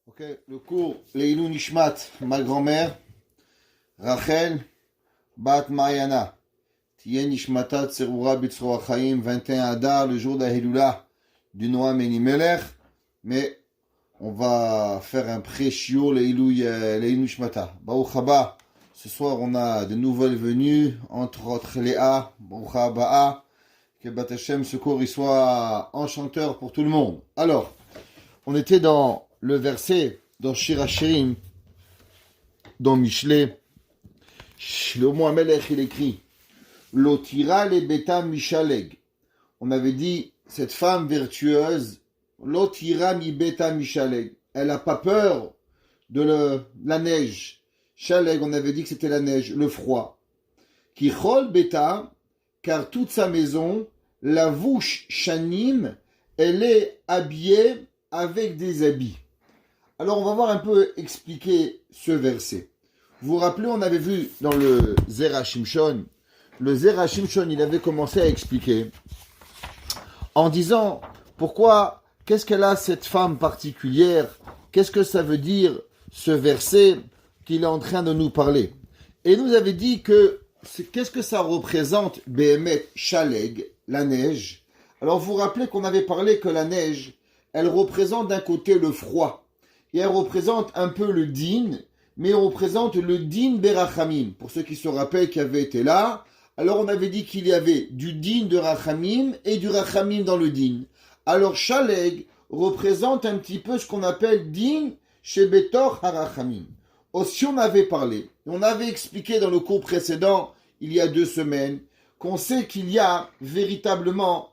Ok, le cours Leilou Nishmat, ma grand-mère, Rachel, Bat Mariana, Tien Nishmata Tserura Bitsroa Chaim, 21 Adar, le jour d'Ahiloula du Noam Enimelech. Mais on va faire un pré-shiur Leilou Nishmata. Baruch haba, ce soir on a de nouvelles venues, entre autres Léa, Baruch haba, que Bat Hashem, ce cours il soit enchanteur pour tout le monde. Alors, on était dans le verset dans Shir HaShirim, dans Mishlei, Shlomo HaMelech, il écrit Lotira le beta mishaleg. On avait dit, cette femme vertueuse, Lotira mi beta mishaleg. Elle n'a pas peur de la neige. Shaleg, on avait dit que c'était la neige, le froid. Ki chol beta, car toute sa maison, la vouche shanim, elle est habillée avec des habits. Alors on va voir un peu expliquer ce verset. Vous vous rappelez, on avait vu dans le Zera Shimshon, le Zera Shimshon, il avait commencé à expliquer en disant pourquoi, qu'est-ce qu'elle a cette femme particulière, qu'est-ce que ça veut dire ce verset qu'il est en train de nous parler. Et nous avait dit que qu'est-ce que ça représente Behemet Shaleg, la neige. Alors vous vous rappelez qu'on avait parlé que la neige, elle représente d'un côté le froid, et elle représente un peu le din, mais on représente le din berachamim. Pour ceux qui se rappellent qui avaient été là, alors on avait dit qu'il y avait du din de rachamim et du rachamim dans le din. Alors shaleg représente un petit peu ce qu'on appelle din chez Betor harachamim. Aussi on avait parlé, on avait expliqué dans le cours précédent, il y a 2 semaines, qu'on sait qu'il y a véritablement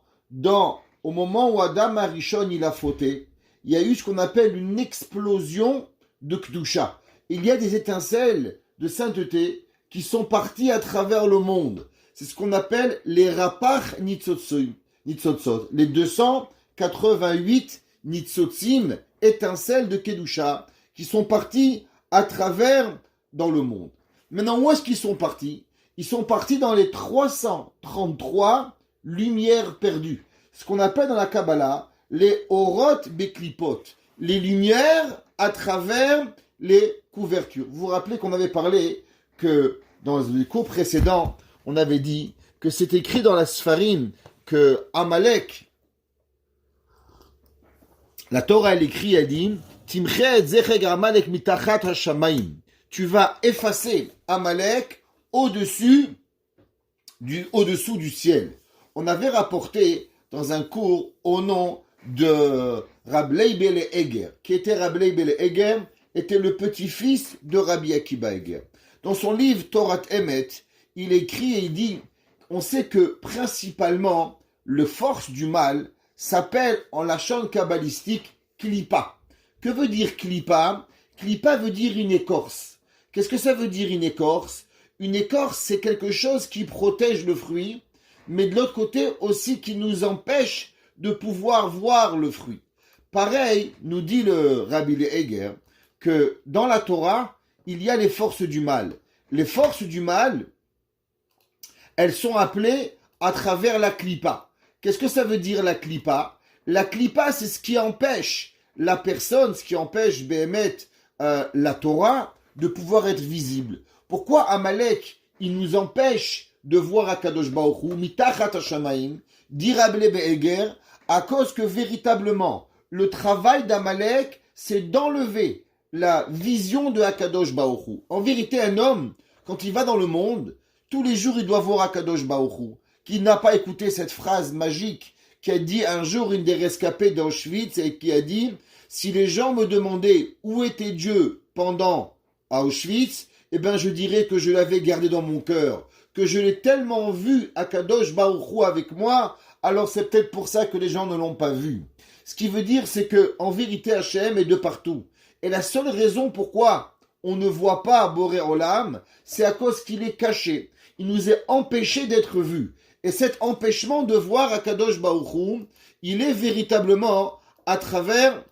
au moment où Adam Arishon il a fauté, il y a eu ce qu'on appelle une explosion de Kedusha. Il y a des étincelles de sainteté qui sont parties à travers le monde. C'est ce qu'on appelle les Rapach Nitzotzot, les 288 Nitzotzim, étincelles de Kedusha, qui sont parties à travers dans le monde. Maintenant, où est-ce qu'ils sont partis? Ils sont partis dans les 333 lumières perdues. Ce qu'on appelle dans la Kabbalah les Orot Beklipot, les lumières à travers les couvertures. Vous vous rappelez qu'on avait parlé que dans les cours précédents, on avait dit que c'est écrit dans la Sfarim que Amalek, la Torah elle écrit, elle dit Timche et zecheg Amalek mitachat hashamayim. Tu vas effacer Amalek au-dessous du ciel. On avait rapporté dans un cours au nom de Rab Leibel Eger, qui était Rab Leibel Eger, était le petit-fils de Rabbi Akiba Eger. Dans son livre Torat Emet, il écrit et il dit, on sait que principalement, le force du mal s'appelle en lachon kabbalistique Klipa. Que veut dire Klipa? Klipa veut dire une écorce. Qu'est-ce que ça veut dire une écorce? Une écorce, c'est quelque chose qui protège le fruit, mais de l'autre côté aussi qui nous empêche de pouvoir voir le fruit. Pareil, nous dit le Rabbi Eger, que dans la Torah, il y a les forces du mal. Les forces du mal, elles sont appelées à travers la klipa. Qu'est-ce que ça veut dire la klipa? La klipa, c'est ce qui empêche la personne, ce qui empêche Behemet, la Torah, de pouvoir être visible. Pourquoi Amalek, il nous empêche de voir Akadosh Baruch Hu, mitachat hashamayim, dit Rabbi Eger, à cause que véritablement, le travail d'Amalek, c'est d'enlever la vision de Akadosh Baruch Hu. En vérité, un homme, quand il va dans le monde, tous les jours, il doit voir Akadosh Baruch Hu, qui n'a pas écouté cette phrase magique qui a dit un jour une des rescapées d'Auschwitz et qui a dit « Si les gens me demandaient où était Dieu pendant Auschwitz, eh bien je dirais que je l'avais gardé dans mon cœur, que je l'ai tellement vu Akadosh Baruch Hu avec moi, alors c'est peut-être pour ça que les gens ne l'ont pas vu. » Ce qui veut dire, c'est que en vérité, Hachem est de partout. Et la seule raison pourquoi on ne voit pas Boré Olam, c'est à cause qu'il est caché. Il nous est empêché d'être vu. Et cet empêchement de voir Akadosh Baruch Hu, il est véritablement à travers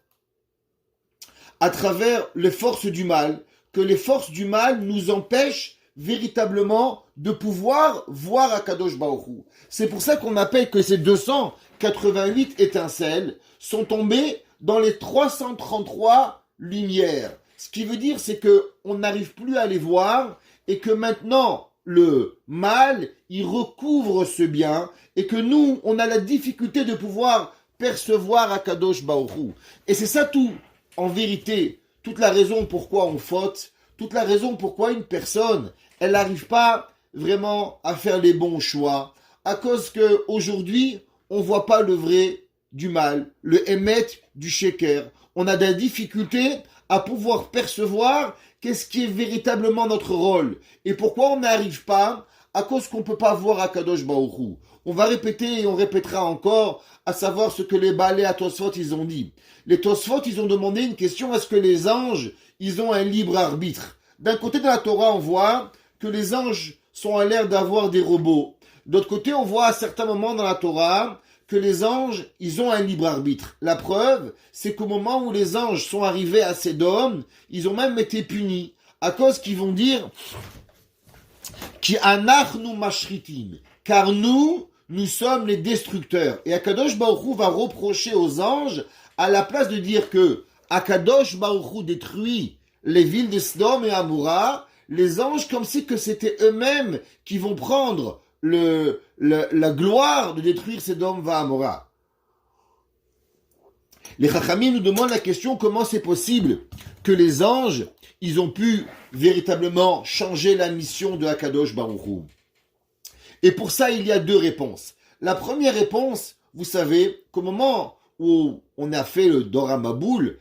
les forces du mal, que les forces du mal nous empêchent véritablement de pouvoir voir Akadosh Baruch Hu. C'est pour ça qu'on appelle que ces 288 étincelles sont tombées dans les 333 lumière. Ce qui veut dire, c'est que on n'arrive plus à les voir et que maintenant, le mal, il recouvre ce bien et que nous, on a la difficulté de pouvoir percevoir Akadosh Baruch Hu. Et c'est ça tout, en vérité, toute la raison pourquoi on faute, toute la raison pourquoi une personne, elle n'arrive pas vraiment à faire les bons choix, à cause que aujourd'hui on voit pas le vrai du mal, le émet du sheker. On a des difficultés à pouvoir percevoir qu'est-ce qui est véritablement notre rôle et pourquoi on n'arrive pas à cause qu'on peut pas voir Akadosh Baruch Hu. On va répéter et on répétera encore, à savoir ce que les Baalei à Tosfot ils ont dit. Les Tosfot ils ont demandé une question, est-ce que les anges ils ont un libre arbitre? D'un côté de la Torah on voit que les anges sont à l'air d'avoir des robots. D'autre côté on voit à certains moments dans la Torah que les anges ils ont un libre arbitre. La preuve c'est qu'au moment où les anges sont arrivés à Sédom, ils ont même été punis à cause qu'ils vont dire Ki anachnu mashritim, car nous sommes les destructeurs. Et Akadosh Baruch Hu va reprocher aux anges, à la place de dire que Akadosh Baruch Hu détruit les villes de Sodome et Amora, les anges, comme si que c'était eux-mêmes qui vont prendre la gloire de détruire Sodome et Amora. Les Chachamim nous demandent la question, comment c'est possible que les anges, ils ont pu véritablement changer la mission de Akadosh Baruch Hu. Et pour ça, il y a deux réponses. La première réponse, vous savez, qu'au moment où on a fait le Dora Maboul,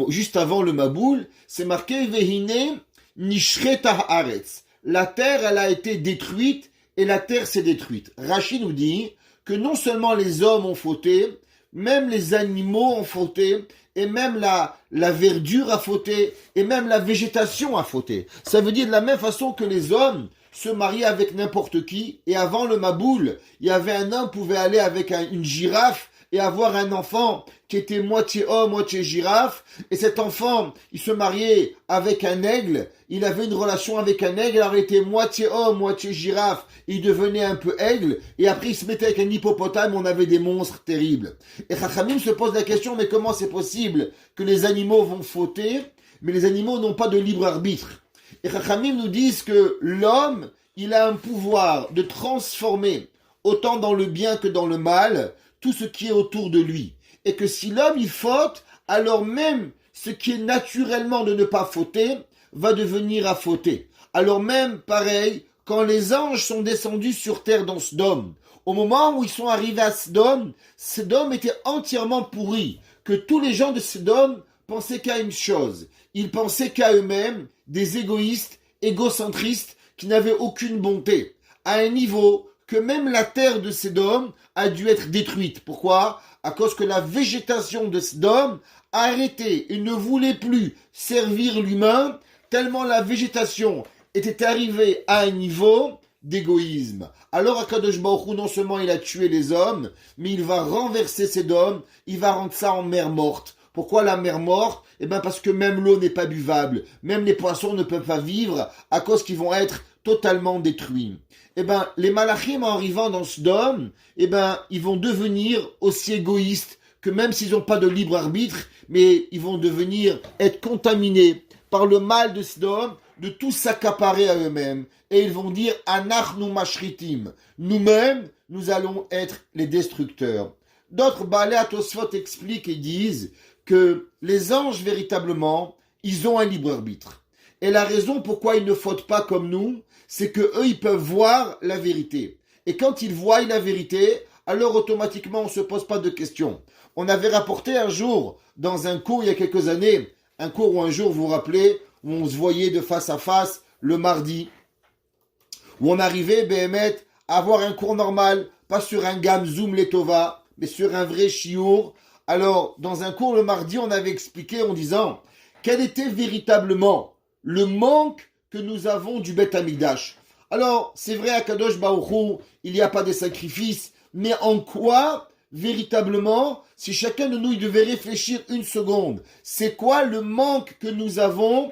juste avant le Maboul, c'est marqué Vehine Nishret Haaretz. La terre, elle a été détruite et la terre s'est détruite. Rashi nous dit que non seulement les hommes ont fauté, même les animaux ont fauté, et même la verdure a fauté, et même la végétation a fauté. Ça veut dire de la même façon que les hommes se mariaient avec n'importe qui, et avant le Maboul, il y avait un homme qui pouvait aller avec une girafe et avoir un enfant qui était moitié homme, moitié girafe, et cet enfant, il se mariait avec un aigle, il avait une relation avec un aigle, alors il était moitié homme, moitié girafe, il devenait un peu aigle, et après il se mettait avec un hippopotame, on avait des monstres terribles. Et Chachamim se pose la question, mais comment c'est possible que les animaux vont fauter, mais les animaux n'ont pas de libre arbitre? Et Chachamim nous disent que l'homme, il a un pouvoir de transformer, autant dans le bien que dans le mal, tout ce qui est autour de lui. Et que si l'homme il faute, alors même ce qui est naturellement de ne pas fauter, va devenir à fauter. Alors même, pareil, quand les anges sont descendus sur terre dans Sodome, au moment où ils sont arrivés à Sodome, Sodome était entièrement pourri, que tous les gens de Sodome pensaient qu'à une chose, ils pensaient qu'à eux-mêmes, des égoïstes, égocentristes, qui n'avaient aucune bonté, à un niveau que même la terre de Sodome a dû être détruite. Pourquoi? À cause que la végétation de Sodome a arrêté et ne voulait plus servir l'humain, tellement la végétation était arrivée à un niveau d'égoïsme. Alors Akadosh Baruch Hu, non seulement il a tué les hommes, mais il va renverser Sodome, il va rendre ça en mer morte. Pourquoi la mer morte? Eh bien parce que même l'eau n'est pas buvable, même les poissons ne peuvent pas vivre à cause qu'ils vont être totalement détruits. Eh ben, les malachim en arrivant dans Sodome, eh ben, ils vont devenir aussi égoïstes que même s'ils n'ont pas de libre arbitre, mais ils vont devenir être contaminés par le mal de Sodome, de tout s'accaparer à eux-mêmes. Et ils vont dire, Anachnu mashritim. Nous-mêmes, nous allons être les destructeurs. D'autres Baalei à Tosfot expliquent et disent que les anges, véritablement, ils ont un libre arbitre. Et la raison pourquoi ils ne fautent pas comme nous, c'est que eux, ils peuvent voir la vérité. Et quand ils voient la vérité, alors automatiquement, on ne se pose pas de questions. On avait rapporté un jour, dans un cours il y a quelques années, un cours où un jour, vous vous rappelez, où on se voyait de face à face le mardi, où on arrivait, Béhémet, à avoir un cours normal, pas sur un gamme Zoom Letova, mais sur un vrai chiour. Alors, dans un cours le mardi, on avait expliqué en disant quel était véritablement le manque que nous avons du Beth Amikdash. Alors, c'est vrai, à Kadosh Baruch Hu, il n'y a pas de sacrifice, mais en quoi, véritablement, si chacun de nous il devait réfléchir une seconde, c'est quoi le manque que nous avons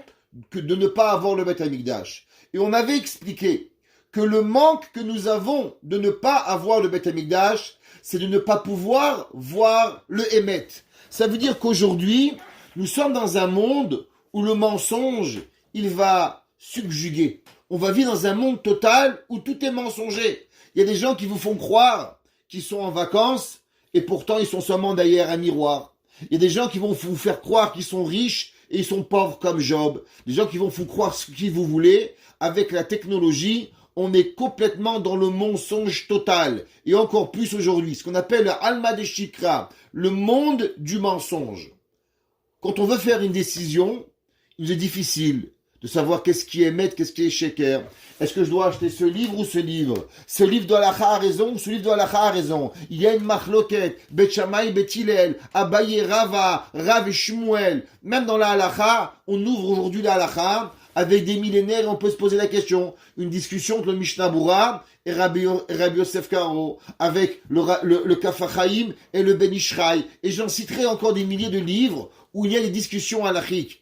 de ne pas avoir le Beth Amikdash? Et on avait expliqué que le manque que nous avons de ne pas avoir le Beth Amikdash, c'est de ne pas pouvoir voir le Hémet. Ça veut dire qu'aujourd'hui, Nous sommes dans un monde où le mensonge, il va subjuguer. On va vivre dans un monde total où tout est mensonger. Il y a des gens qui vous font croire qu'ils sont en vacances et pourtant ils sont seulement derrière un miroir. Il y a des gens qui vont vous faire croire qu'ils sont riches et ils sont pauvres comme Job. Des gens qui vont vous croire ce que vous voulez. Avec la technologie, on est complètement dans le mensonge total. Et encore plus aujourd'hui, ce qu'on appelle le Alma de Shikra, le monde du mensonge. Quand on veut faire une décision, il nous est difficile de savoir qu'est-ce qui est Met, qu'est-ce qui est Sheker. Est-ce que je dois acheter ce livre ou ce livre? Ce livre de Halacha a raison ou ce livre de Halacha a raison? Il y a une machloket, Bet Shammai, Bet Hillel, Abaye, Rava, Rav et Shmuel. Même dans la Halacha, on ouvre aujourd'hui la Halacha avec des millénaires et on peut se poser la question. Une discussion entre le Mishnah Bura et Rabbi Yosef Karo, avec le Kaf HaChaim et le Ben Ishraï. Et j'en citerai encore des milliers de livres où il y a des discussions halachiques.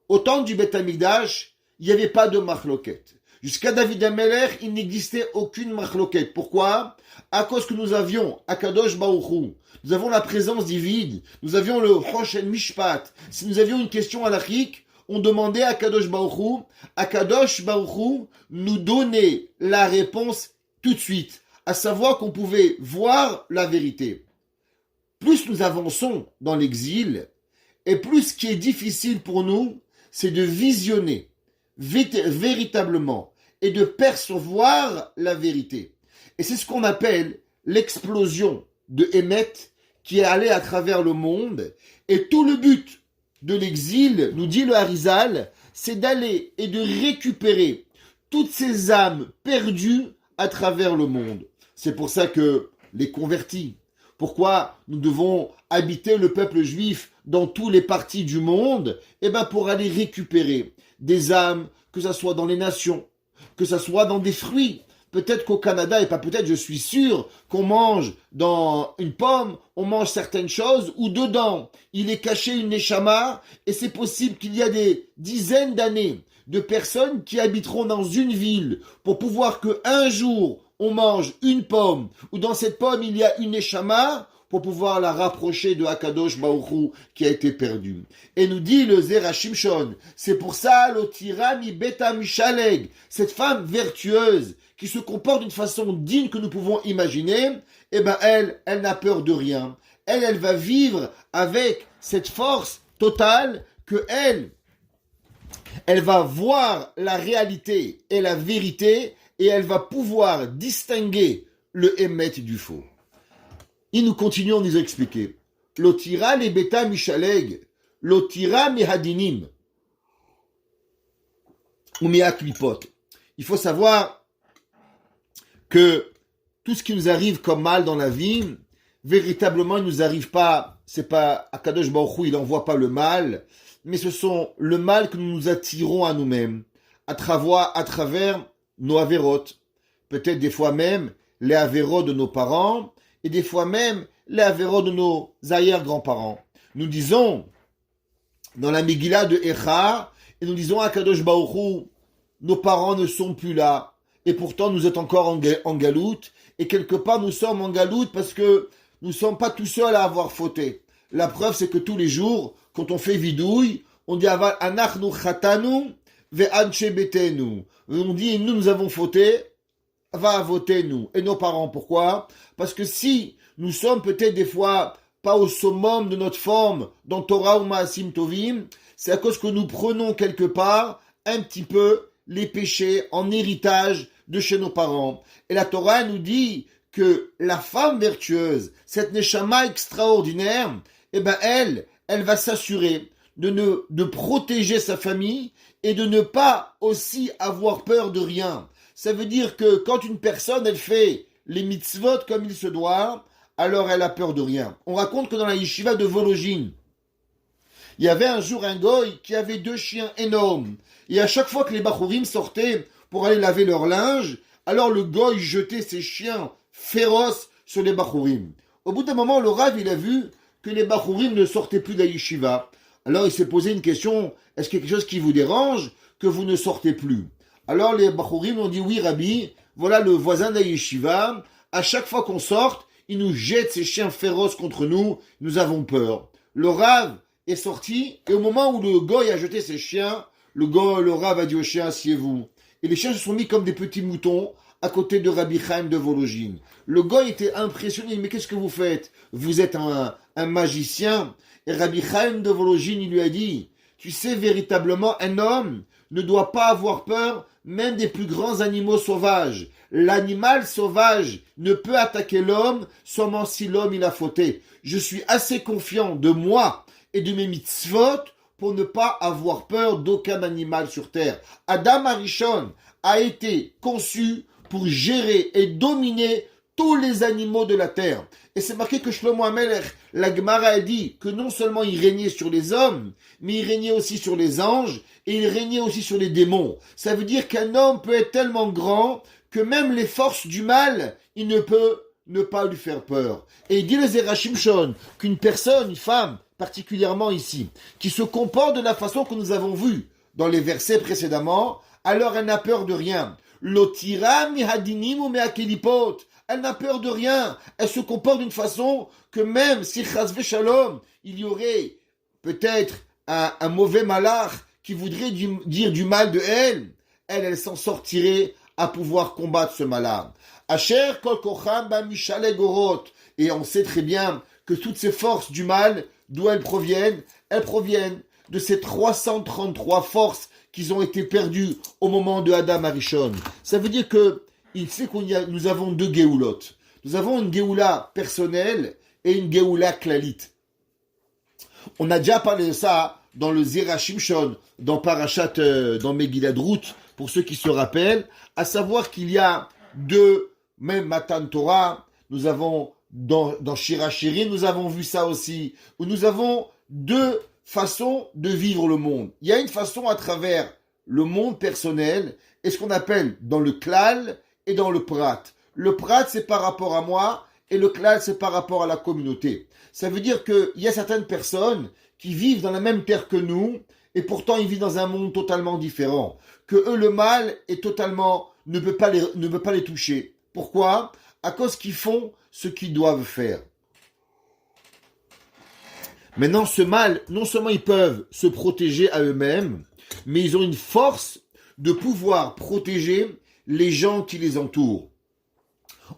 Au temps du Beth Amikdash, il n'y avait pas de machloket. Jusqu'à David HaMelech, il n'existait aucune machloket. Pourquoi? À cause que nous avions Akadosh Baruch Hu, nous avons la présence divine, nous avions le Hoshen Mishpat. Si nous avions une question halachique, on demandait à Akadosh Baruch Hu nous donnait la réponse tout de suite, à savoir qu'on pouvait voir la vérité. Plus nous avançons dans l'exil, et plus ce qui est difficile pour nous, c'est de visionner véritablement et de percevoir la vérité. Et c'est ce qu'on appelle l'explosion de Emet qui est allée à travers le monde. Et tout le but de l'exil, nous dit le Harizal, c'est d'aller et de récupérer toutes ces âmes perdues à travers le monde. C'est pour ça que les convertis, pourquoi nous devons habiter le peuple juif dans tous les parties du monde? Eh bien, pour aller récupérer des âmes, que ça soit dans les nations, que ça soit dans des fruits. Peut-être qu'au Canada, et pas peut-être, je suis sûr, qu'on mange dans une pomme, on mange certaines choses, ou dedans, il est caché une neshama, et c'est possible qu'il y a des dizaines d'années de personnes qui habiteront dans une ville pour pouvoir qu'un jour, on mange une pomme, ou dans cette pomme, il y a une neshama, pour pouvoir la rapprocher de Akadosh Baruch Hu qui a été perdue. Et nous dit le Zera Shimshon, c'est pour ça l'otira mi beta mishaleg, cette femme vertueuse qui se comporte d'une façon digne que nous pouvons imaginer, eh ben elle n'a peur de rien. Elle va vivre avec cette force totale que elle va voir la réalité et la vérité et elle va pouvoir distinguer le émet du faux. Et nous continuons à nous expliquer. L'otira les beta mishaleg, l'otira mihadinim, ou miaklipot. Il faut savoir que tout ce qui nous arrive comme mal dans la vie, véritablement, il nous arrive pas, c'est pas Akadosh Baruch Hu, il n'envoie pas le mal, mais ce sont le mal que nous nous attirons à nous-mêmes, à travers nos avérotes, peut-être des fois même les avérotes de nos parents, et des fois même les avérotes de nos arrière-grands-parents. Nous disons, dans la Megillah de Echa, et nous disons à Kadosh Baruch Hu, nos parents ne sont plus là, et pourtant nous êtes encore en galoute, et quelque part nous sommes en galoute parce que nous ne sommes pas tout seuls à avoir fauté. La preuve, c'est que tous les jours, quand on fait vidouille, on dit Anachnu chatanu ve'anche betenu. On dit nous avons fauté, va voter nous. Et nos parents, pourquoi? Parce que si nous sommes peut-être des fois pas au summum de notre forme dans Torah ou Maasim Tovim, c'est à cause que nous prenons quelque part un petit peu les péchés en héritage de chez nos parents. Et la Torah nous dit que la femme vertueuse, cette neshama extraordinaire, eh ben elle va s'assurer de protéger sa famille et de ne pas aussi avoir peur de rien. Ça veut dire que quand une personne, elle fait les mitzvot comme il se doit, alors elle a peur de rien. On raconte que dans la yeshiva de Vologine, il y avait un jour un goy qui avait 2 chiens énormes. Et à chaque fois que les bachourim sortaient pour aller laver leur linge, alors le goy jetait ses chiens féroces sur les bachourim. Au bout d'un moment, le Rav, il a vu que les bachourim ne sortaient plus de la yeshiva. Alors il s'est posé une question, est-ce qu'il y a quelque chose qui vous dérange que vous ne sortez plus? Alors les bachourim ont dit, oui Rabbi, voilà le voisin de la yeshiva, à chaque fois qu'on sorte, il nous jette ses chiens féroces contre nous, nous avons peur. Le Rav, est sorti, et au moment où le goy a jeté ses chiens, le Rav a dit aux chiens, assieds-vous. Et les chiens se sont mis comme des petits moutons à côté de Rabbi Chaim de Volojine. Le goy était impressionné, mais qu'est-ce que vous faites? Vous êtes un magicien. Et Rabbi Chaim de Volojine, il lui a dit, tu sais, véritablement, un homme ne doit pas avoir peur même des plus grands animaux sauvages. L'animal sauvage ne peut attaquer l'homme seulement si l'homme il a fauté. Je suis assez confiant de moi et de mes mitzvot pour ne pas avoir peur d'aucun animal sur terre. Adam Arishon a été conçu pour gérer et dominer tous les animaux de la terre. Et c'est marqué que Shlomo HaMelech, la Gemara a dit que non seulement il régnait sur les hommes, mais il régnait aussi sur les anges, et il régnait aussi sur les démons. Ça veut dire qu'un homme peut être tellement grand que même les forces du mal, il ne peut ne pas lui faire peur. Et il dit le Zera Shimshon qu'une personne, une femme, particulièrement ici, qui se comporte de la façon que nous avons vu dans les versets précédemment, alors elle n'a peur de rien. L'otira mihadinim ou meakelipot. Elle n'a peur de rien. Elle se comporte d'une façon que même si chas shalom, il y aurait peut-être un mauvais malach qui voudrait dire du mal de elle s'en sortirait à pouvoir combattre ce malach. Asher kol kocham ba mishale gorot. Et on sait très bien que toutes ces forces du mal, d'où elles proviennent de ces 333 forces qui ont été perdues au moment de Adam Arishon. Ça veut dire que il sait nous avons deux Géoulot. Nous avons une Géoula personnelle et une Géoula clalite. On a déjà parlé de ça dans le Zera Shimshon, dans Parashat, dans Megillat Ruth, pour ceux qui se rappellent, à savoir qu'il y a deux, même Matan Torah, nous avons dans Shira Shirim, nous avons vu ça aussi, où nous avons deux façons de vivre le monde. Il y a une façon à travers le monde personnel, et ce qu'on appelle dans le klal et dans le prat. Le prat, c'est par rapport à moi, et le klal, c'est par rapport à la communauté. Ça veut dire qu'il y a certaines personnes qui vivent dans la même terre que nous, et pourtant ils vivent dans un monde totalement différent. Que eux, le mal est totalement, ne peut pas les toucher. Pourquoi? À cause qu'ils font ce qu'ils doivent faire. Maintenant, ce mal, non seulement ils peuvent se protéger à eux-mêmes, mais ils ont une force de pouvoir protéger les gens qui les entourent.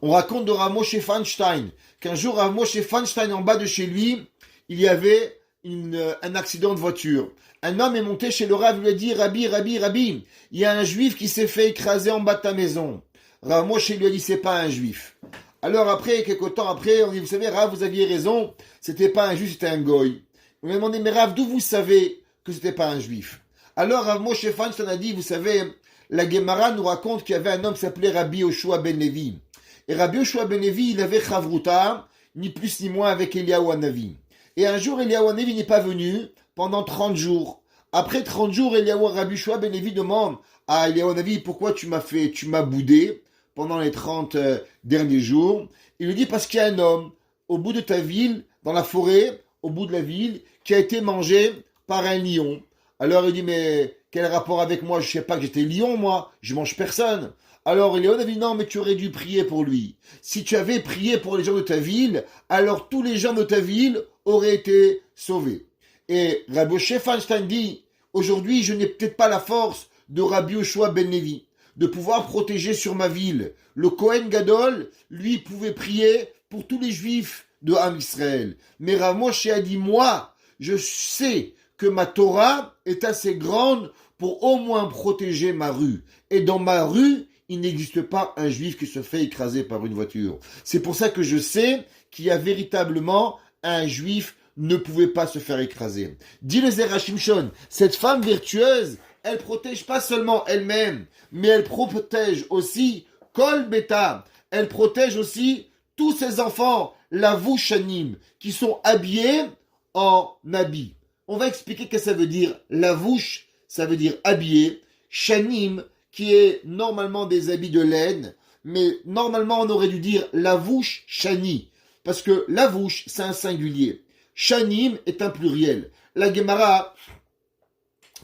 On raconte de Rav Moshe Feinstein qu'un jour, Rav Moshe Feinstein, en bas de chez lui, il y avait un accident de voiture. Un homme est monté chez le Rav, il lui a dit, Rabbi, il y a un juif qui s'est fait écraser en bas de ta maison. Rav Moshe lui a dit, c'est pas un juif. Alors après, quelques temps après, on dit, vous savez, Rav, vous aviez raison, c'était pas un juif, c'était un goy. On lui a demandé, mais Rav, d'où vous savez que c'était pas un juif? Alors Rav Moshe Feinstein a dit, vous savez, la Gemara nous raconte qu'il y avait un homme qui s'appelait Rabbi Yoshua ben Levi. Et Rabbi Yoshua ben Levi, il avait Chavruta, ni plus ni moins avec Eliyahu Hanavi. Et un jour, Eliyahu Hanavi n'est pas venu pendant 30 jours. Après 30 jours, Rabbi Yoshua ben Levi demande à Eliyahu Hanavi, pourquoi tu m'as boudé pendant les 30 derniers jours? Il lui dit, parce qu'il y a un homme au bout de ta ville, dans la forêt, au bout de la ville, qui a été mangé par un lion. Alors il dit, mais quel rapport avec moi? Je ne sais pas que j'étais lion, moi. Je mange personne. Alors Eliyahu a dit, non, mais tu aurais dû prier pour lui. Si tu avais prié pour les gens de ta ville, alors tous les gens de ta ville auraient été sauvés. Et Rabbi Moshe Feinstein dit, aujourd'hui, je n'ai peut-être pas la force de Rabbi Yoshua ben Levi, de pouvoir protéger sur ma ville. Le Kohen Gadol, lui, pouvait prier pour tous les juifs de Ham Israël. Mais Rav Moshe a dit, moi, je sais que ma Torah est assez grande pour au moins protéger ma rue. Et dans ma rue, il n'existe pas un juif qui se fait écraser par une voiture. C'est pour ça que je sais qu'il y a véritablement un juif ne pouvait pas se faire écraser. Dit le Zera Shimshon, cette femme vertueuse, elle protège pas seulement elle-même, mais elle protège aussi Kol Beta. Elle protège aussi tous ses enfants, la Vushanim, qui sont habillés en habits. On va expliquer ce que ça veut dire. La Vush, ça veut dire habillé. Shanim, qui est normalement des habits de laine, mais normalement on aurait dû dire la Vush Shani, parce que la Vush, c'est un singulier. Shanim est un pluriel. La Gemara,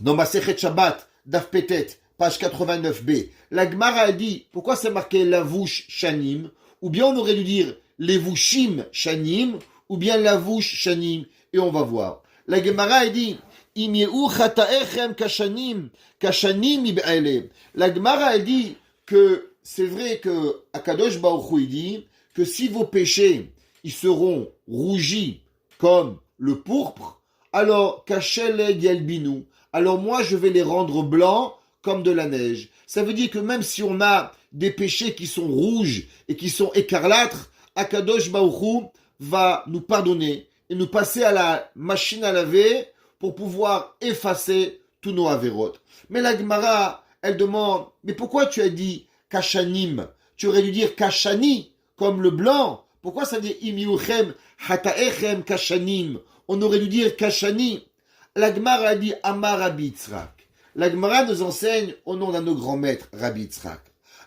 dans Masechet Shabbat, Daf Petet, page 89b, la Gemara a dit, pourquoi c'est marqué la Vush Shanim? Ou bien on aurait dû dire les Vushim Shanim, ou bien la Vush Shanim, et on va voir. La Gemara elle dit, Im yehu chataechem kashanim, kashanim ib'ele. La Gemara elle dit que c'est vrai que Akadosh Baruch Hu il dit que si vos péchés ils seront rougis comme le pourpre, alors kasheleg yalbinu. Alors moi je vais les rendre blancs comme de la neige. Ça veut dire que même si on a des péchés qui sont rouges et qui sont écarlates, Akadosh Baruch Hu va nous pardonner et nous passer à la machine à laver pour pouvoir effacer tous nos avérotes. Mais la Gemara, elle demande, mais pourquoi tu as dit kashanim? Tu aurais dû dire kashani, comme le blanc. Pourquoi ça dit imiuchem hataechem kashanim? On aurait dû dire kashani. La Gemara a dit Amar Rabbi Yitzhak. La Gemara nous enseigne au nom d'un de nos grands maîtres, Rabbi Yitzhak.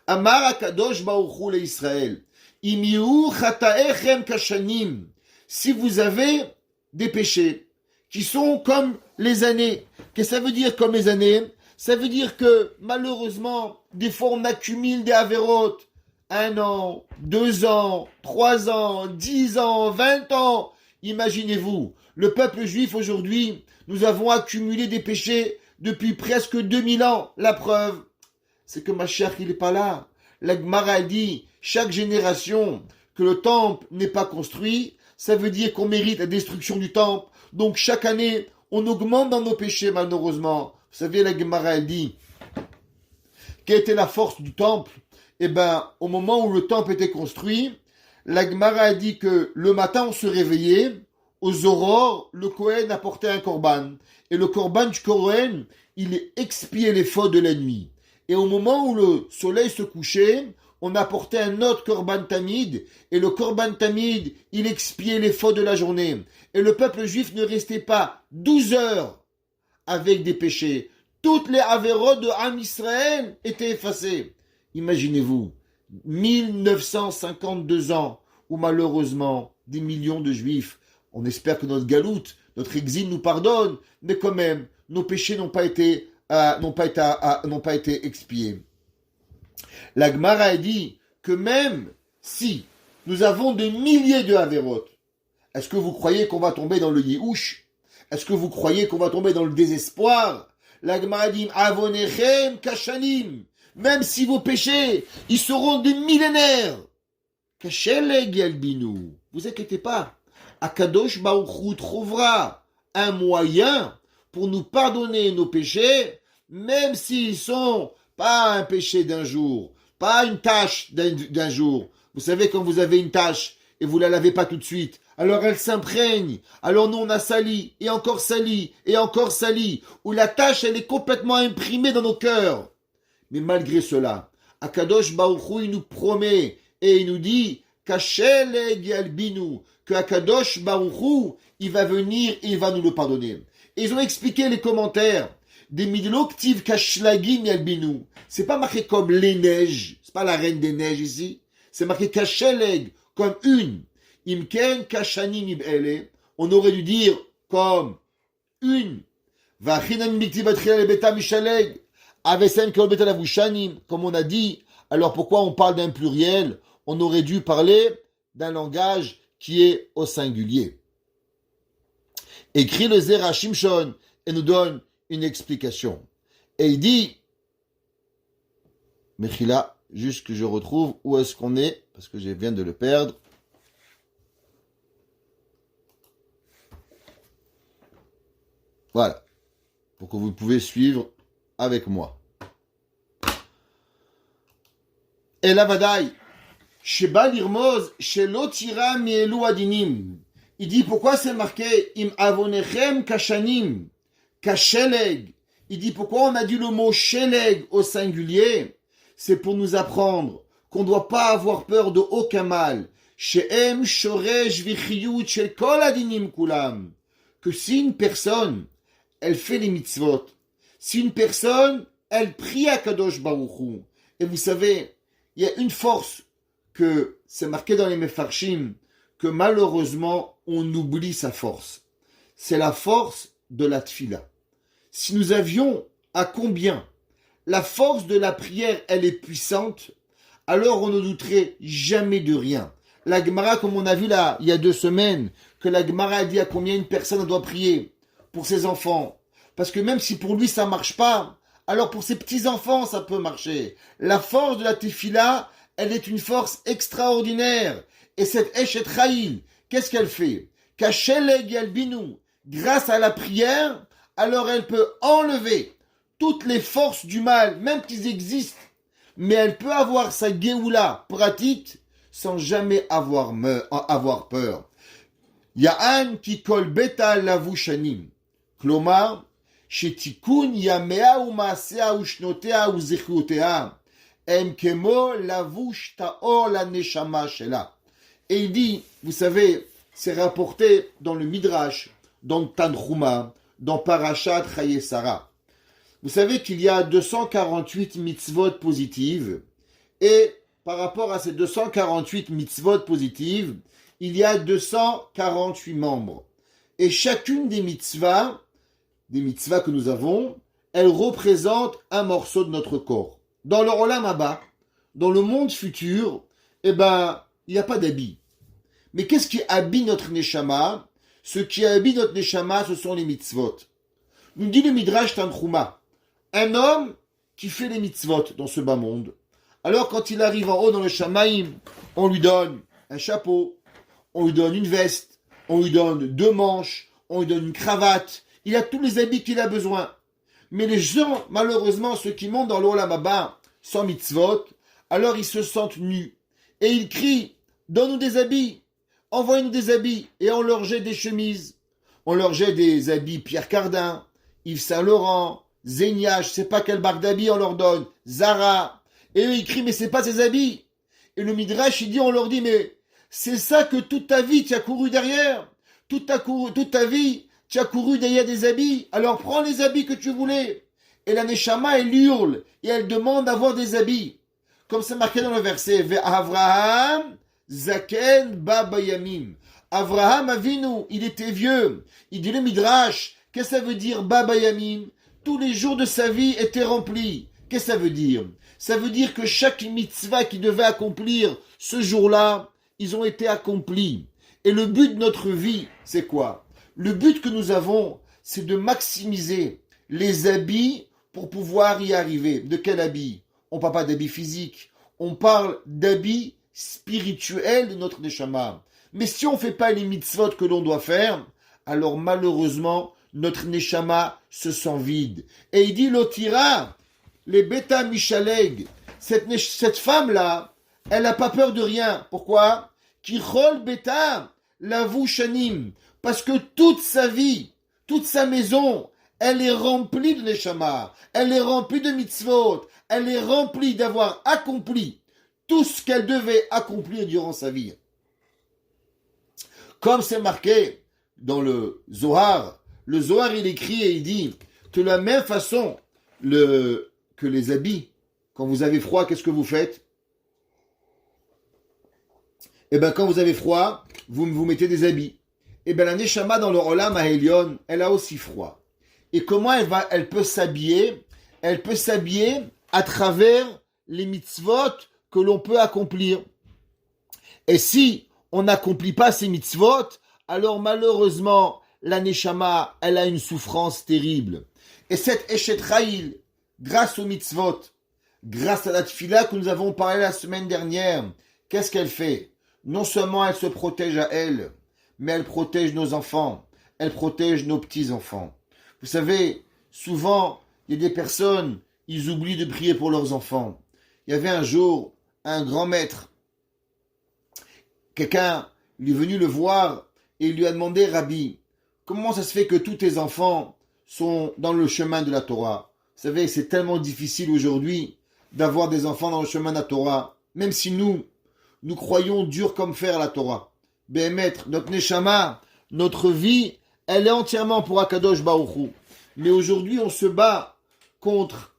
Amar Akadosh Baruch Hu l'Israël. Imiu chataechem kashanim. Si vous avez des péchés qui sont comme les années, qu'est-ce que ça veut dire comme les années? Ça veut dire que malheureusement, des fois on accumule des avérotes. 1 an, 2 ans, 3 ans, 10 ans, 20 ans. Imaginez-vous, le peuple juif aujourd'hui, nous avons accumulé des péchés depuis presque 2000 ans. La preuve, c'est que Mashiach, il n'est pas là. La Gemara dit, chaque génération que le temple n'est pas construit, ça veut dire qu'on mérite la destruction du temple. Donc chaque année, on augmente dans nos péchés, malheureusement. Vous savez, la Gemara dit, quelle était la force du temple? Eh bien, au moment où le temple était construit, la Gemara dit que le matin, on se réveillait, aux aurores, le Kohen apportait un korban. Et le korban du Kohen, il expiait les fautes de la nuit. Et au moment où le soleil se couchait, on apportait un autre korban tamid. Et le korban tamid, il expiait les fautes de la journée. Et le peuple juif ne restait pas 12 heures avec des péchés. Toutes les avérotes de Am Israël étaient effacées. Imaginez-vous, 1952 ans, où malheureusement, des millions de juifs, on espère que notre galoute, notre exil nous pardonne, mais quand même, nos péchés n'ont pas été expiés. La Gemara a dit que même si nous avons des milliers de avérotes, est-ce que vous croyez qu'on va tomber dans le yéhouch? Est-ce que vous croyez qu'on va tomber dans le désespoir? La Gemara dit avonechem kashanim. Même si vos péchés, ils seront des millénaires. Kasheleg yalbinu. Vous inquiétez pas. Akadosh Baruch Hu trouvera un moyen pour nous pardonner nos péchés, même s'ils sont pas un péché d'un jour, pas une tâche d'un jour. Vous savez, quand vous avez une tâche et vous la lavez pas tout de suite, alors elle s'imprègne. Alors nous, on a sali, et encore sali, et encore sali, où la tâche, elle est complètement imprimée dans nos cœurs. Mais malgré cela, Akadosh Baruch Hu, il nous promet, et il nous dit, Kasheleg yalbinu, que Akadosh Baruch Hu, il va venir et il va nous le pardonner. Et ils ont expliqué les commentaires, des midloktiv kashlagim yalbinu. C'est pas marqué comme les neiges, c'est pas la reine des neiges ici, c'est marqué kasheleg, comme une. Imken kashanim ib'ele, on aurait dû dire comme une. Vachinam miktiv atchila lebeta mishaleg, avesen kolbet alavushanim, comme on a dit. Alors pourquoi on parle d'un pluriel? On aurait dû parler d'un langage qui est au singulier. Écrit le Zera Shimshon et nous donne une explication. Et il dit, Mechila, juste que je retrouve où est-ce qu'on est, parce que je viens de le perdre. Voilà, pour que vous pouvez suivre avec moi. Et la Vadaï, Sheba l'irmoz, Shelo tira mielu adinim. Il dit pourquoi c'est marqué Im avonechem kashanim, kasheleg. Il dit pourquoi on a dit le mot sheleg au singulier. C'est pour nous apprendre qu'on ne doit pas avoir peur de aucun mal. Shehem shoresh vichiyut shel kol adinim kulam. Que si une personne, elle fait les mitzvot, si une personne, elle prie à Kadosh Baruch Hu, et vous savez, il y a une force que c'est marqué dans les Mefarshim, que malheureusement, on oublie sa force. C'est la force de la tfila. Si nous avions à combien la force de la prière, elle est puissante, alors on ne douterait jamais de rien. La Gemara, comme on a vu là, il y a 2 semaines, que la Gemara a dit à combien une personne doit prier. pour ses enfants. Parce que même si pour lui ça marche pas, alors pour ses petits-enfants ça peut marcher. La force de la tefila, elle est une force extraordinaire. Et cette Eshet Chayil, qu'est-ce qu'elle fait? Kasheleg Yalbinu, grâce à la prière, alors elle peut enlever toutes les forces du mal, même qu'ils existent. Mais elle peut avoir sa Géoula pratique sans jamais avoir peur. Ya'an ki kol beta lavu shanim. Klomar, shetikun yamea u maasea u shnotea u zechiotea. Em kemo lavush taor la neshama shela. Et il dit, vous savez, c'est rapporté dans le Midrash, dans le Tanchuma, dans Parashat Chaye Sarah. Vous savez qu'il y a 248 mitzvot positives, et par rapport à ces 248 mitzvot positives, il y a 248 membres. Et chacune des mitzvahs que nous avons, elle représente un morceau de notre corps. Dans le Olam Haba, dans le monde futur, il n'y a pas d'habit. Mais qu'est-ce qui habille notre neshama? Ce qui habille notre neshama, ce sont les mitzvot. Nous dit le Midrash Tanchuma, un homme qui fait les mitzvot dans ce bas monde. Alors quand il arrive en haut dans le Shamaïm, on lui donne un chapeau, on lui donne une veste, on lui donne 2 manches, on lui donne une cravate. Il a tous les habits qu'il a besoin. Mais les gens, malheureusement, ceux qui montent dans l'Olam Haba sans mitzvot, alors ils se sentent nus. Et ils crient, donne-nous des habits. Envoyez-nous des habits. Et on leur jette des chemises. On leur jette des habits Pierre Cardin, Yves Saint-Laurent, Zegna, je sais pas quelle marque d'habits on leur donne, Zara. Et eux, ils crient, mais c'est pas ces habits. Et le Midrash, il dit, on leur dit, mais c'est ça que toute ta vie, tu as couru derrière. Toute ta vie, tu as couru derrière des habits. Alors prends les habits que tu voulais. Et la Neshama, elle hurle. Et elle demande d'avoir des habits. Comme c'est marqué dans le verset, Avraham, Zaken Baba Yamim. Avraham Avinu, il était vieux. Il dit le Midrash, qu'est-ce que ça veut dire Baba Yamim? Tous les jours de sa vie étaient remplis. Qu'est-ce que ça veut dire? Ça veut dire que chaque mitzvah qu'il devait accomplir ce jour-là, ils ont été accomplis. Et le but de notre vie, c'est quoi? Le but que nous avons, c'est de maximiser les habits pour pouvoir y arriver. De quel habit? On ne parle pas d'habits physiques. On parle d'habits spirituels de notre neshama. Mais si on ne fait pas les mitzvot que l'on doit faire, alors malheureusement, notre neshama se sent vide. Et il dit, l'otira, les bêta mishaleg, cette femme-là, elle n'a pas peur de rien. Pourquoi? Kichol bêta, lavu shanim. Parce que toute sa vie, toute sa maison, elle est remplie de neshama. Elle est remplie de mitzvot. Elle est remplie d'avoir accompli tout ce qu'elle devait accomplir durant sa vie. Comme c'est marqué dans le Zohar il écrit et il dit, de la même façon que les habits, quand vous avez froid, qu'est-ce que vous faites? Eh bien, quand vous avez froid, vous mettez des habits. Eh bien, la Neshama dans le Olam Ha'elyon, elle a aussi froid. Et comment elle peut s'habiller? Elle peut s'habiller à travers les mitzvot que l'on peut accomplir. Et si on n'accomplit pas ces mitzvot, alors malheureusement, la Neshama, elle a une souffrance terrible. Et cette Eshet Chayil, grâce aux mitzvot, grâce à la tfila que nous avons parlé la semaine dernière, qu'est-ce qu'elle fait? Non seulement elle se protège à elle, mais elle protège nos enfants, elle protège nos petits-enfants. Vous savez, souvent, il y a des personnes, ils oublient de prier pour leurs enfants. Il y avait un jour un grand maître. Quelqu'un il est venu le voir et il lui a demandé, Rabbi, comment ça se fait que tous tes enfants sont dans le chemin de la Torah? Vous savez, c'est tellement difficile aujourd'hui d'avoir des enfants dans le chemin de la Torah, même si nous croyons dur comme fer à la Torah. Maître, notre Neshama, notre vie, elle est entièrement pour Akadosh Baruch Hu. Mais aujourd'hui, on se bat contre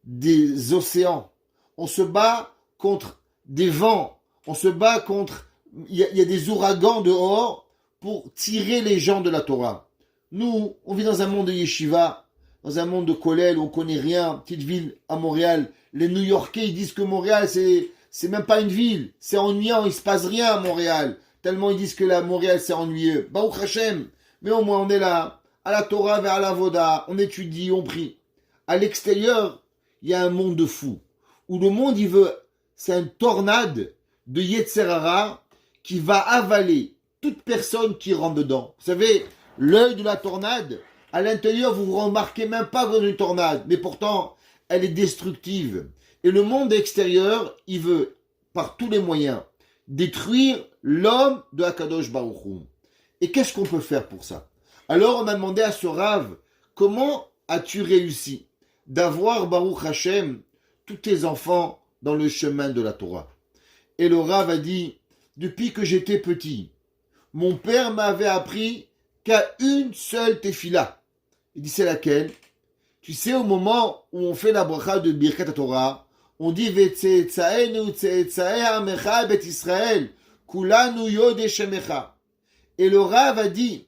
des océans, on se bat contre des vents, on se bat contre... Il y a des ouragans dehors pour tirer les gens de la Torah. Nous, on vit dans un monde de yeshiva, dans un monde de kollel où on connaît rien, petite ville à Montréal. Les New-Yorkais, ils disent que Montréal, c'est même pas une ville, c'est ennuyant, il se passe rien à Montréal. Tellement ils disent que Montréal, c'est ennuyeux. Baruch Hashem, mais au moins on est là, à la Torah et à la Voda, on étudie, on prie. À l'extérieur, il y a un monde de fou. Où le monde, c'est une tornade de Yetzer Hara qui va avaler toute personne qui rentre dedans. Vous savez, l'œil de la tornade, à l'intérieur, vous ne remarquez même pas dans une tornade, mais pourtant, elle est destructive. Et le monde extérieur, il veut, par tous les moyens, détruire l'homme de Akadosh Baruch Hu. Et qu'est-ce qu'on peut faire pour ça? Alors, on a demandé à ce Rav, comment as-tu réussi d'avoir, Baruch Hashem, tous tes enfants dans le chemin de la Torah? Et le Rav a dit, depuis que j'étais petit, mon père m'avait appris qu'à une seule tefila. Il dit, c'est laquelle? Tu sais, au moment où on fait la bracha de Birkat Torah, on dit Vetzeetzaenu tzeetzae amecha bet Israël, kulanu yodeh shemecha. Et le Rav a dit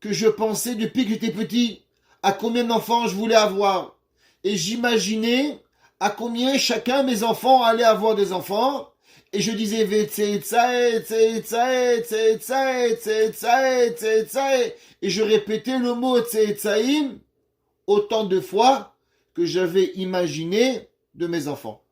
que je pensais depuis que j'étais petit à combien d'enfants je voulais avoir. Et j'imaginais à combien chacun de mes enfants allait avoir des enfants. Et je disais Vetzeetzae, tzeetzae, tzeetzae, tzeetzae, tzeetzae. Et je répétais le mot tzeetzaim autant de fois que j'avais imaginé de mes enfants.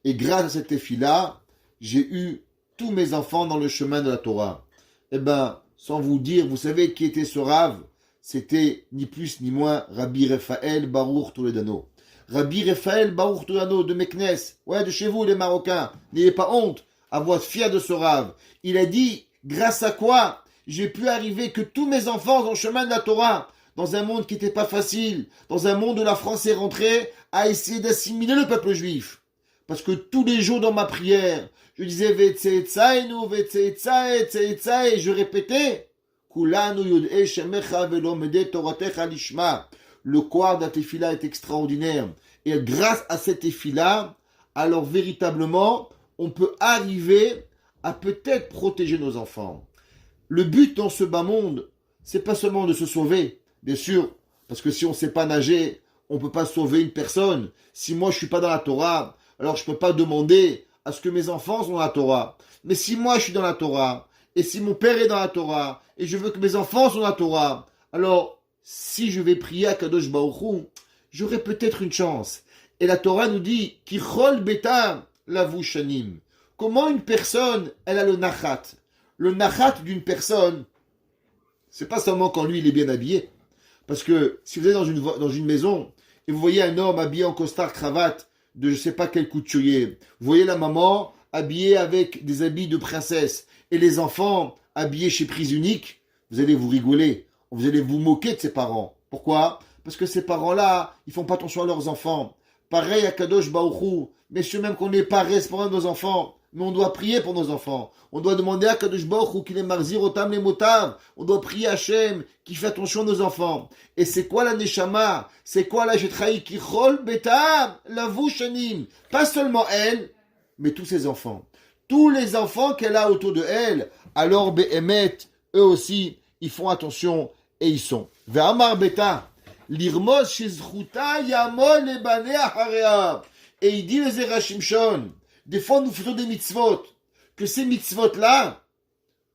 Et grâce à cette tefila, j'ai eu tous mes enfants dans le chemin de la Torah. Eh ben, sans vous dire, vous savez qui était ce Rav? C'était ni plus ni moins Rabbi Raphaël Baruch Toledano. Rabbi Raphaël Baruch Toledano de Meknes, ouais, de chez vous les Marocains, n'ayez pas honte à vous être fiers de ce Rav. Il a dit, grâce à quoi j'ai pu arriver que tous mes enfants dans le chemin de la Torah, dans un monde qui n'était pas facile, dans un monde où la France est rentrée à essayer d'assimiler le peuple juif. Parce que tous les jours dans ma prière, je disais Vetzeetzaenu, Vetzeetzae, Tzeetzae, et je répétais Kulanu yod'e shemecha velomede toratecha lishma. Le quart de la tefila est extraordinaire. Et grâce à cette tefila, alors véritablement, on peut arriver à peut-être protéger nos enfants. Le but dans ce bas monde, c'est pas seulement de se sauver, bien sûr, parce que si on ne sait pas nager, on ne peut pas sauver une personne. Si moi je suis pas dans la Torah, alors je ne peux pas demander à ce que mes enfants soient dans la Torah. Mais si moi je suis dans la Torah, et si mon père est dans la Torah, et je veux que mes enfants soient dans la Torah, alors si je vais prier à Kadosh Baruch Hu, j'aurai peut-être une chance. Et la Torah nous dit, Kichol beta lavu shanim. Comment une personne, elle a le nachat? Le nachat d'une personne, c'est pas seulement quand lui il est bien habillé. Parce que si vous êtes dans une maison et vous voyez un homme habillé en costard cravate de je sais pas quel couturier, vous voyez la maman habillée avec des habits de princesse et les enfants habillés chez Prise Unique, vous allez vous rigoler, vous allez vous moquer de ses parents. Pourquoi? Parce que ces parents-là, ils font pas attention à leurs enfants. Pareil à Kadosh Baruch Hu, messieurs, même qu'on n'est pas responsable de nos enfants, mais on doit prier pour nos enfants. On doit demander à Kadosh Baruch Hu qu'il est marzir otam les motav. On doit prier à Hachem qui fait attention à nos enfants. Et c'est quoi la neshama? C'est quoi la jetraï qui chol betam lavu shanim? Pas seulement elle, mais tous ses enfants. Tous les enfants qu'elle a autour de elle. Alors behemet, eux aussi, ils font attention et ils sont. Ve'amar beta. L'irmos shizchuta yamol lebane acharea. Et il dit le Zera Shimshon, des fois nous faisons des mitzvot, que ces mitzvot-là,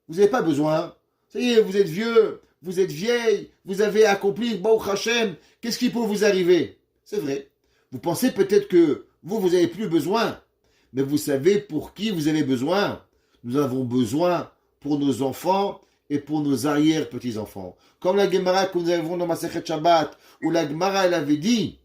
vous n'avez pas besoin. Ça y est, vous êtes vieux, vous êtes vieille, vous avez accompli Baruch Hashem, qu'est-ce qui peut vous arriver? C'est vrai. Vous pensez peut-être que vous n'avez plus besoin, mais vous savez pour qui vous avez besoin. Nous avons besoin pour nos enfants et pour nos arrière-petits-enfants. Comme la Gemara que nous avons dans Masechet Shabbat, où la Gemara, elle avait dit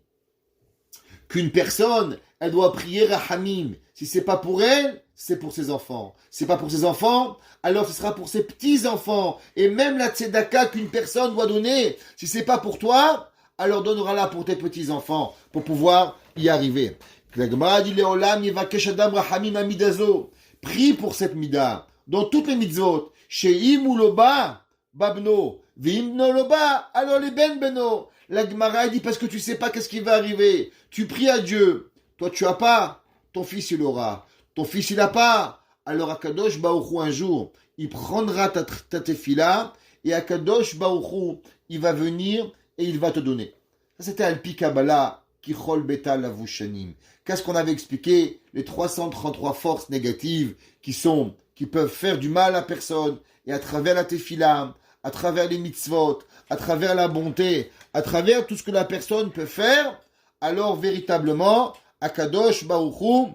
qu'une personne, elle doit prier Rahamim. Si c'est pas pour elle, c'est pour ses enfants. Si c'est pas pour ses enfants, alors ce sera pour ses petits-enfants. Et même la tzedaka qu'une personne doit donner, si c'est pas pour toi, alors donnera-la pour tes petits-enfants, pour pouvoir y arriver. La Gemara dit Leolam Yevakesh Adam Rahamim Amidazo. Prie pour cette mida, dans toutes les mitzvot. Sheim ou loba, babno. Vimno loba, alors les beno. La Gemara dit parce que tu sais pas qu'est-ce qui va arriver. Tu pries à Dieu. Toi tu as pas, ton fils il aura. Ton fils il a pas. Alors Akadosh Baruch Hu un jour, il prendra ta tefila et Akadosh Baruch Hu, il va venir et il va te donner. Ça c'était Alpi Kabbalah qui chol beta lavu shanim. Qu'est-ce qu'on avait expliqué? Les 333 forces négatives qui peuvent faire du mal à personne et à travers la tefila, à travers les mitzvot, à travers la bonté, à travers tout ce que la personne peut faire, alors véritablement, Akadosh Baruch Hu,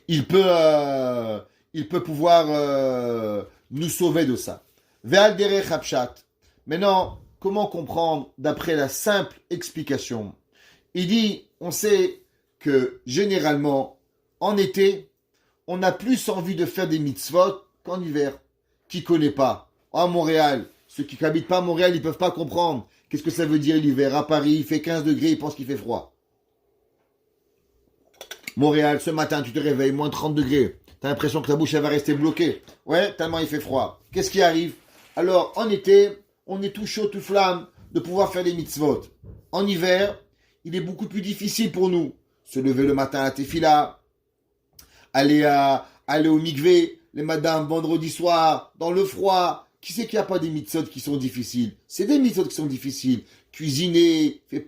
il peut pouvoir nous sauver de ça. Ve'al derech hapshat. Maintenant, comment comprendre d'après la simple explication? Il dit, on sait que généralement, en été, on a plus envie de faire des mitzvot qu'en hiver. Qui connaît pas? À Montréal, ceux qui n'habitent pas à Montréal, ils peuvent pas comprendre. Qu'est-ce que ça veut dire l'hiver? À Paris, il fait 15 degrés, ils pensent qu'il fait froid. Montréal, ce matin, tu te réveilles, moins 30 degrés. T'as l'impression que ta bouche, elle va rester bloquée. Ouais, tellement il fait froid. Qu'est-ce qui arrive? Alors, en été, on est tout chaud, tout flamme de pouvoir faire des mitzvot. En hiver, il est beaucoup plus difficile pour nous. Se lever le matin à la tefila, aller au mikvé, les madames, vendredi soir, dans le froid. Qui sait qu'il n'y a pas des mitzvot qui sont difficiles? C'est des mitzvot qui sont difficiles. Cuisiner, c'est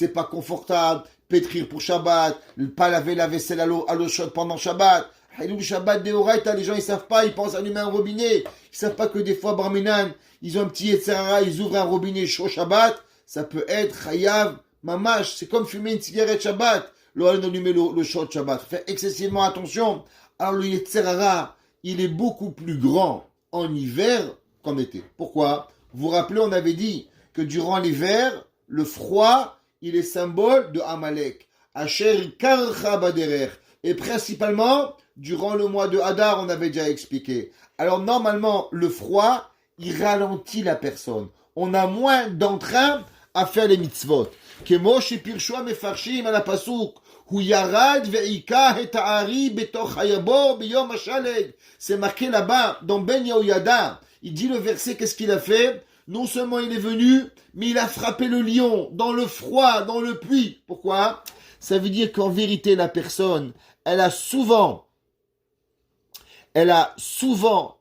pas confortable. Pétrir pour Shabbat, pas laver la vaisselle à l'eau chaude pendant Shabbat. Le Shabbat des Horaïta, les gens ils savent pas, ils pensent allumer un robinet. Ils savent pas que des fois, Barminan, ils ont un petit Yetzirara, ils ouvrent un robinet chaud Shabbat. Ça peut être Chayav, Mamash, c'est comme fumer une cigarette Shabbat. L'on allumer le chaud Shabbat. Faites excessivement attention. Alors le Yetzirara, il est beaucoup plus grand en hiver qu'en été. Pourquoi? Vous vous rappelez, on avait dit que durant l'hiver, le froid, il est symbole de Amalek. Asher karcha baderer. Et principalement, durant le mois de Hadar, on avait déjà expliqué. Alors normalement, le froid, il ralentit la personne. On a moins d'entrain à faire les mitzvot. Kemo shepirshua mefarshim ala pasuk. Hu yarad ve'ika et ha'ari betoch hayabor biyom hashaleg. C'est marqué là-bas, dans Ben Yehoyada. Il dit le verset, qu'est-ce qu'il a fait? Non seulement il est venu, mais il a frappé le lion, dans le froid, dans le puits. Pourquoi? Ça veut dire qu'en vérité, la personne, elle a souvent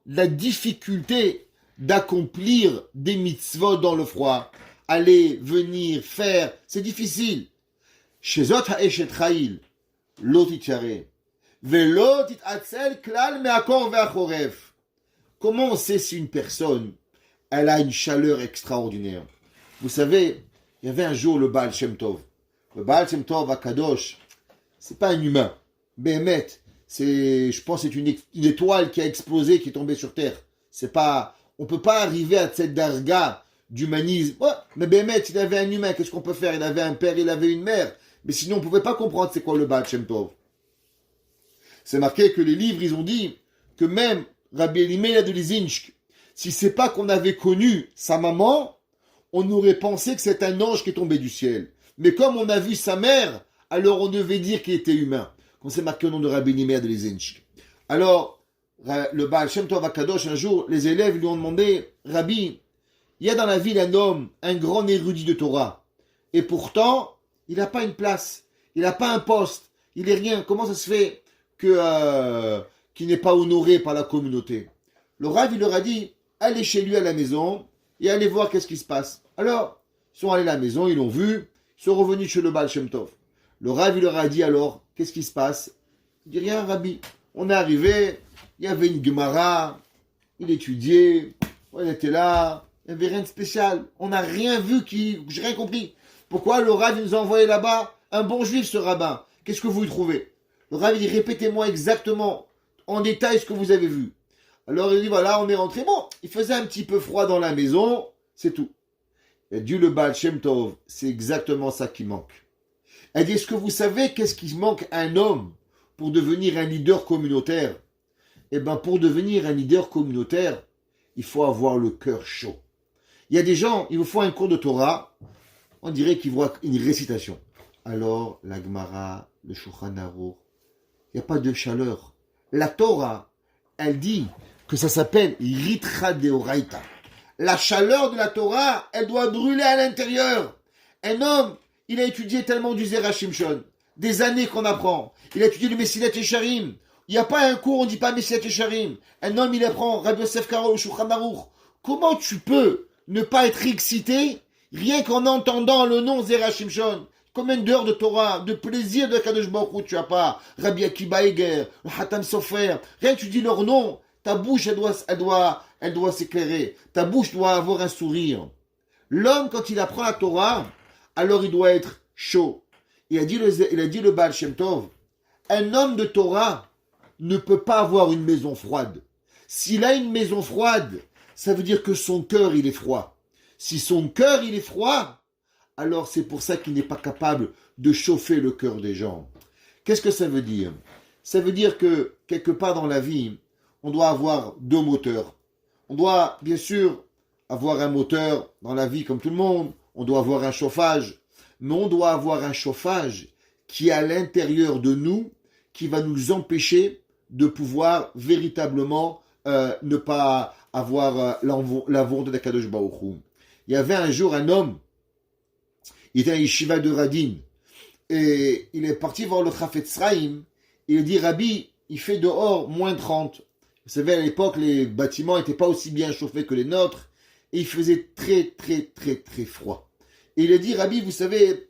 la difficulté d'accomplir des mitzvot dans le froid. Aller, venir, faire, c'est difficile. Shezot ha'eshet chayil, lo titchare, ve'lo tit'atzel klal me'akor ve'achorev. Comment on sait si une personne, elle a une chaleur extraordinaire? Vous savez, il y avait un jour le Baal Shem Tov. Le Baal Shem Tov à Kadosh, c'est pas un humain. Béhémet, je pense, c'est une étoile qui a explosé, qui est tombée sur Terre. C'est pas, on peut pas arriver à cette darga d'humanisme. Ouais, mais Béhémet, il avait un humain, qu'est-ce qu'on peut faire? Il avait un père, il avait une mère. Mais sinon, on pouvait pas comprendre c'est quoi le Baal Shem Tov. C'est marqué que les livres, ils ont dit que même Rabbi Elimelech de Lizinsk, si c'est pas qu'on avait connu sa maman, on aurait pensé que c'est un ange qui est tombé du ciel. Mais comme on a vu sa mère, alors on devait dire qu'il était humain. Quand c'est marqué au nom de Rabbi Elimelech de Lizinsk. Alors, le Baal Shem Tov Akadosh, un jour, les élèves lui ont demandé, Rabbi, il y a dans la ville un homme, un grand érudit de Torah. Et pourtant, il n'a pas une place. Il n'a pas un poste. Il n'est rien. Comment ça se fait qu'il n'est pas honoré par la communauté? Le Rav, il leur a dit, allez chez lui à la maison et allez voir qu'est-ce qui se passe. Alors, ils sont allés à la maison, ils l'ont vu, ils sont revenus chez le Baal Shem Tov. Le Rav, il leur a dit alors, qu'est-ce qui se passe? Il dit rien, Rabbi. On est arrivé, il y avait une Gemara, il étudiait, on était là, il n'y avait rien de spécial. On n'a rien vu, j'ai rien compris. Pourquoi le Rav nous a envoyé là-bas? Un bon juif, ce rabbin. Qu'est-ce que vous y trouvez? Le Rav, il dit, répétez-moi exactement, en détail, ce que vous avez vu. Alors, il dit, voilà, on est rentré. Bon, il faisait un petit peu froid dans la maison, c'est tout. Il a dit, le Baal Shem Tov, c'est exactement ça qui manque. Elle dit, est-ce que vous savez qu'est-ce qui manque à un homme pour devenir un leader communautaire? Eh bien, pour devenir un leader communautaire, il faut avoir le cœur chaud. Il y a des gens, il vous faut un cours de Torah, on dirait qu'ils voient une récitation. Alors, la Gemara, le Shulchan Aruch, il n'y a pas de chaleur. La Torah, elle dit que ça s'appelle Ritra Deoraita. La chaleur de la Torah, elle doit brûler à l'intérieur. Un homme, il a étudié tellement du Zera Shimshon, des années qu'on apprend. Il a étudié le Mesilat Yesharim. Il n'y a pas un cours, on ne dit pas Mesilat Yesharim. Un homme, il apprend Rabbi Yosef Karo, Shulchan Aruch. Comment tu peux ne pas être excité rien qu'en entendant le nom Zera Shimshon? Combien d'heures de Torah, de plaisir de Kadosh Baruch Hu tu as pas? Rabbi Akiba Eger, le Hatam Sofer. Rien que tu dis leur nom, Ta bouche, elle doit s'éclairer. Ta bouche doit avoir un sourire. L'homme, quand il apprend la Torah, alors il doit être chaud. Il a dit le Baal Shem Tov, un homme de Torah ne peut pas avoir une maison froide. S'il a une maison froide, ça veut dire que son cœur, il est froid. Si son cœur, il est froid, alors c'est pour ça qu'il n'est pas capable de chauffer le cœur des gens. Qu'est-ce que ça veut dire? Ça veut dire que, quelque part dans la vie, on doit avoir deux moteurs. On doit, bien sûr, avoir un moteur dans la vie comme tout le monde. On doit avoir un chauffage. Mais on doit avoir un chauffage qui est à l'intérieur de nous, qui va nous empêcher de pouvoir véritablement ne pas avoir la volonté d'Akadosh Baruch Hu. Il y avait un jour un homme, il était à Yeshiva de Radin, et il est parti voir le Chafetz Chaim. Il a dit, Rabbi, il fait dehors moins 30. Vous savez, à l'époque, les bâtiments n'étaient pas aussi bien chauffés que les nôtres, et il faisait très, très, très, très froid. Et il a dit, Rabbi, vous savez,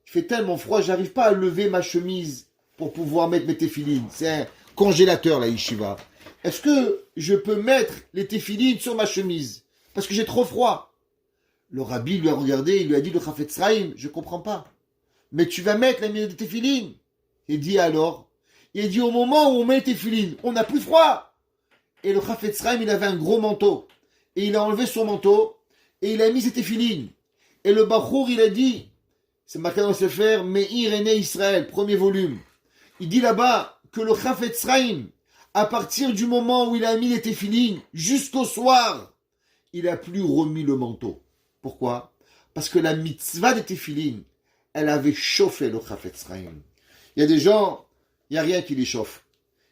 il fait tellement froid, j'arrive pas à lever ma chemise pour pouvoir mettre mes téphilines. C'est un congélateur, la yeshiva. Est-ce que je peux mettre les téphilines sur ma chemise? Parce que j'ai trop froid. Le Rabbi lui a regardé, il lui a dit, le Chafetz Chaim, je comprends pas. Mais tu vas mettre les téphilines. Il dit alors, il dit au moment où on met les téphilines, on n'a plus froid. Et le Chafetz Chaim, il avait un gros manteau. Et il a enlevé son manteau, et il a mis ses téphilines. Et le Bachour, il a dit, c'est marqué dans le Sefer, Meir Ene Israël, premier volume. Il dit là-bas que le Chafetz Chaim, à partir du moment où il a mis les téphilines, jusqu'au soir, il n'a plus remis le manteau. Pourquoi? Parce que la mitzvah des téphilines, elle avait chauffé le Chafetz Chaim. Il y a des gens, il n'y a rien qui les chauffe.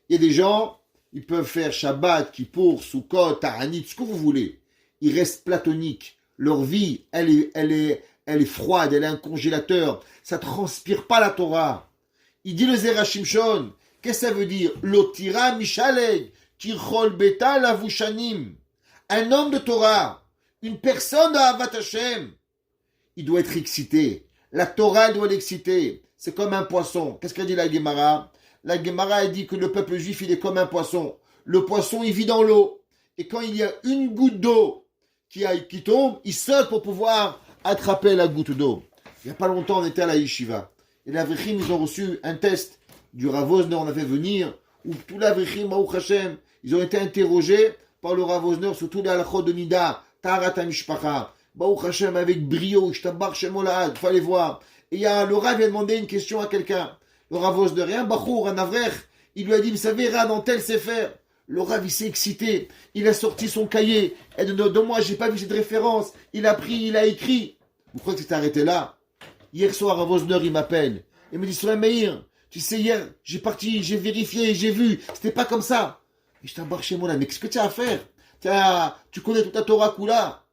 Il y a des gens, ils peuvent faire Shabbat, Kippour, Sukkot, Ta'anit, ce que vous voulez. Ils restent platoniques. Leur vie, elle est froide, elle est un congélateur. Ça transpire pas la Torah. Il dit le Zera Shimshon, qu'est-ce que ça veut dire? Lotira mishaleg, tirchol beta lavushanim. Un homme de Torah, une personne de Avat Hashem, il doit être excité. La Torah, elle doit l'exciter. C'est comme un poisson. Qu'est-ce qu'a dit la Gemara? La Gemara a dit que le peuple juif, il est comme un poisson. Le poisson, il vit dans l'eau. Et quand il y a une goutte d'eau qui tombe, il saute pour pouvoir attraper la goutte d'eau. Il n'y a pas longtemps, on était à la yeshiva. Et les Avrichim, ils ont reçu un test du Rav Wosner, on a fait venir, où tous les Avrichim, Baruch Hashem, ils ont été interrogés par le Rav Wosner sur tous les halachot de Nida, Taharat HaMishpacha, Baruch Hashem, avec brio, Ishtabar Shem Olad, il fallait voir. Et le Rav a demandé une question à quelqu'un. Le Rav Wosner, un Bachour, un Avrech, il lui a dit, vous savez, Rav, dans tel Sefer, le Rav, il s'est excité, il a sorti son cahier, et de moi, j'ai pas vu cette référence, il a pris, il a écrit. Vous croyez que c'est arrêté là? Hier soir, Rav Wosner, il m'appelle, il me dit, Soleil Meir, tu sais, hier, j'ai vérifié, j'ai vu, c'était pas comme ça. Et je t'embarque chez moi là, mais qu'est-ce que tu as à faire? Tu connais toute la Torah Kula.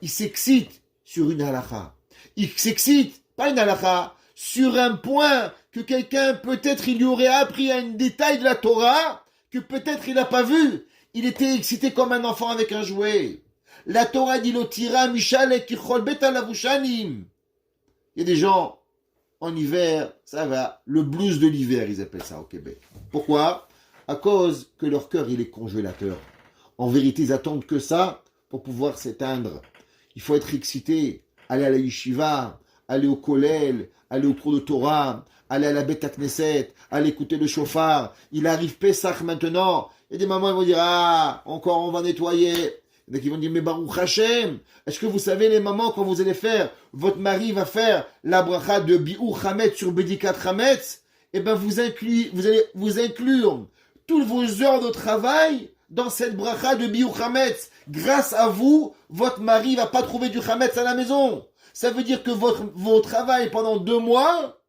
Il s'excite sur une halakha. Il s'excite, pas une halakha, sur un point que quelqu'un, peut-être, il lui aurait appris un détail de la Torah, que peut-être il n'a pas vu. Il était excité comme un enfant avec un jouet. La Torah dit l'otira mishal et kichol beta lavushanim. Il y a des gens, en hiver, ça va, le blues de l'hiver, ils appellent ça au Québec. Pourquoi? À cause que leur cœur, il est congélateur. En vérité, ils attendent que ça pour pouvoir s'éteindre. Il faut être excité, aller à la yeshiva, aller au kollel, aller au cours de Torah, aller à la Beth Knesset, aller écouter le chauffard. Il arrive Pessah maintenant. Et des mamans ils vont dire, ah, encore on va nettoyer. Il y en a qui vont dire, mais Baruch Hashem, est-ce que vous savez les mamans, quand vous allez faire, votre mari va faire la bracha de Bi'ur Chametz sur Bedikat Chametz, eh ben vous allez vous inclure toutes vos heures de travail dans cette bracha de Bi'ur Chametz. Grâce à vous, votre mari va pas trouver du Chametz à la maison. Ça veut dire que votre travail pendant 2 mois,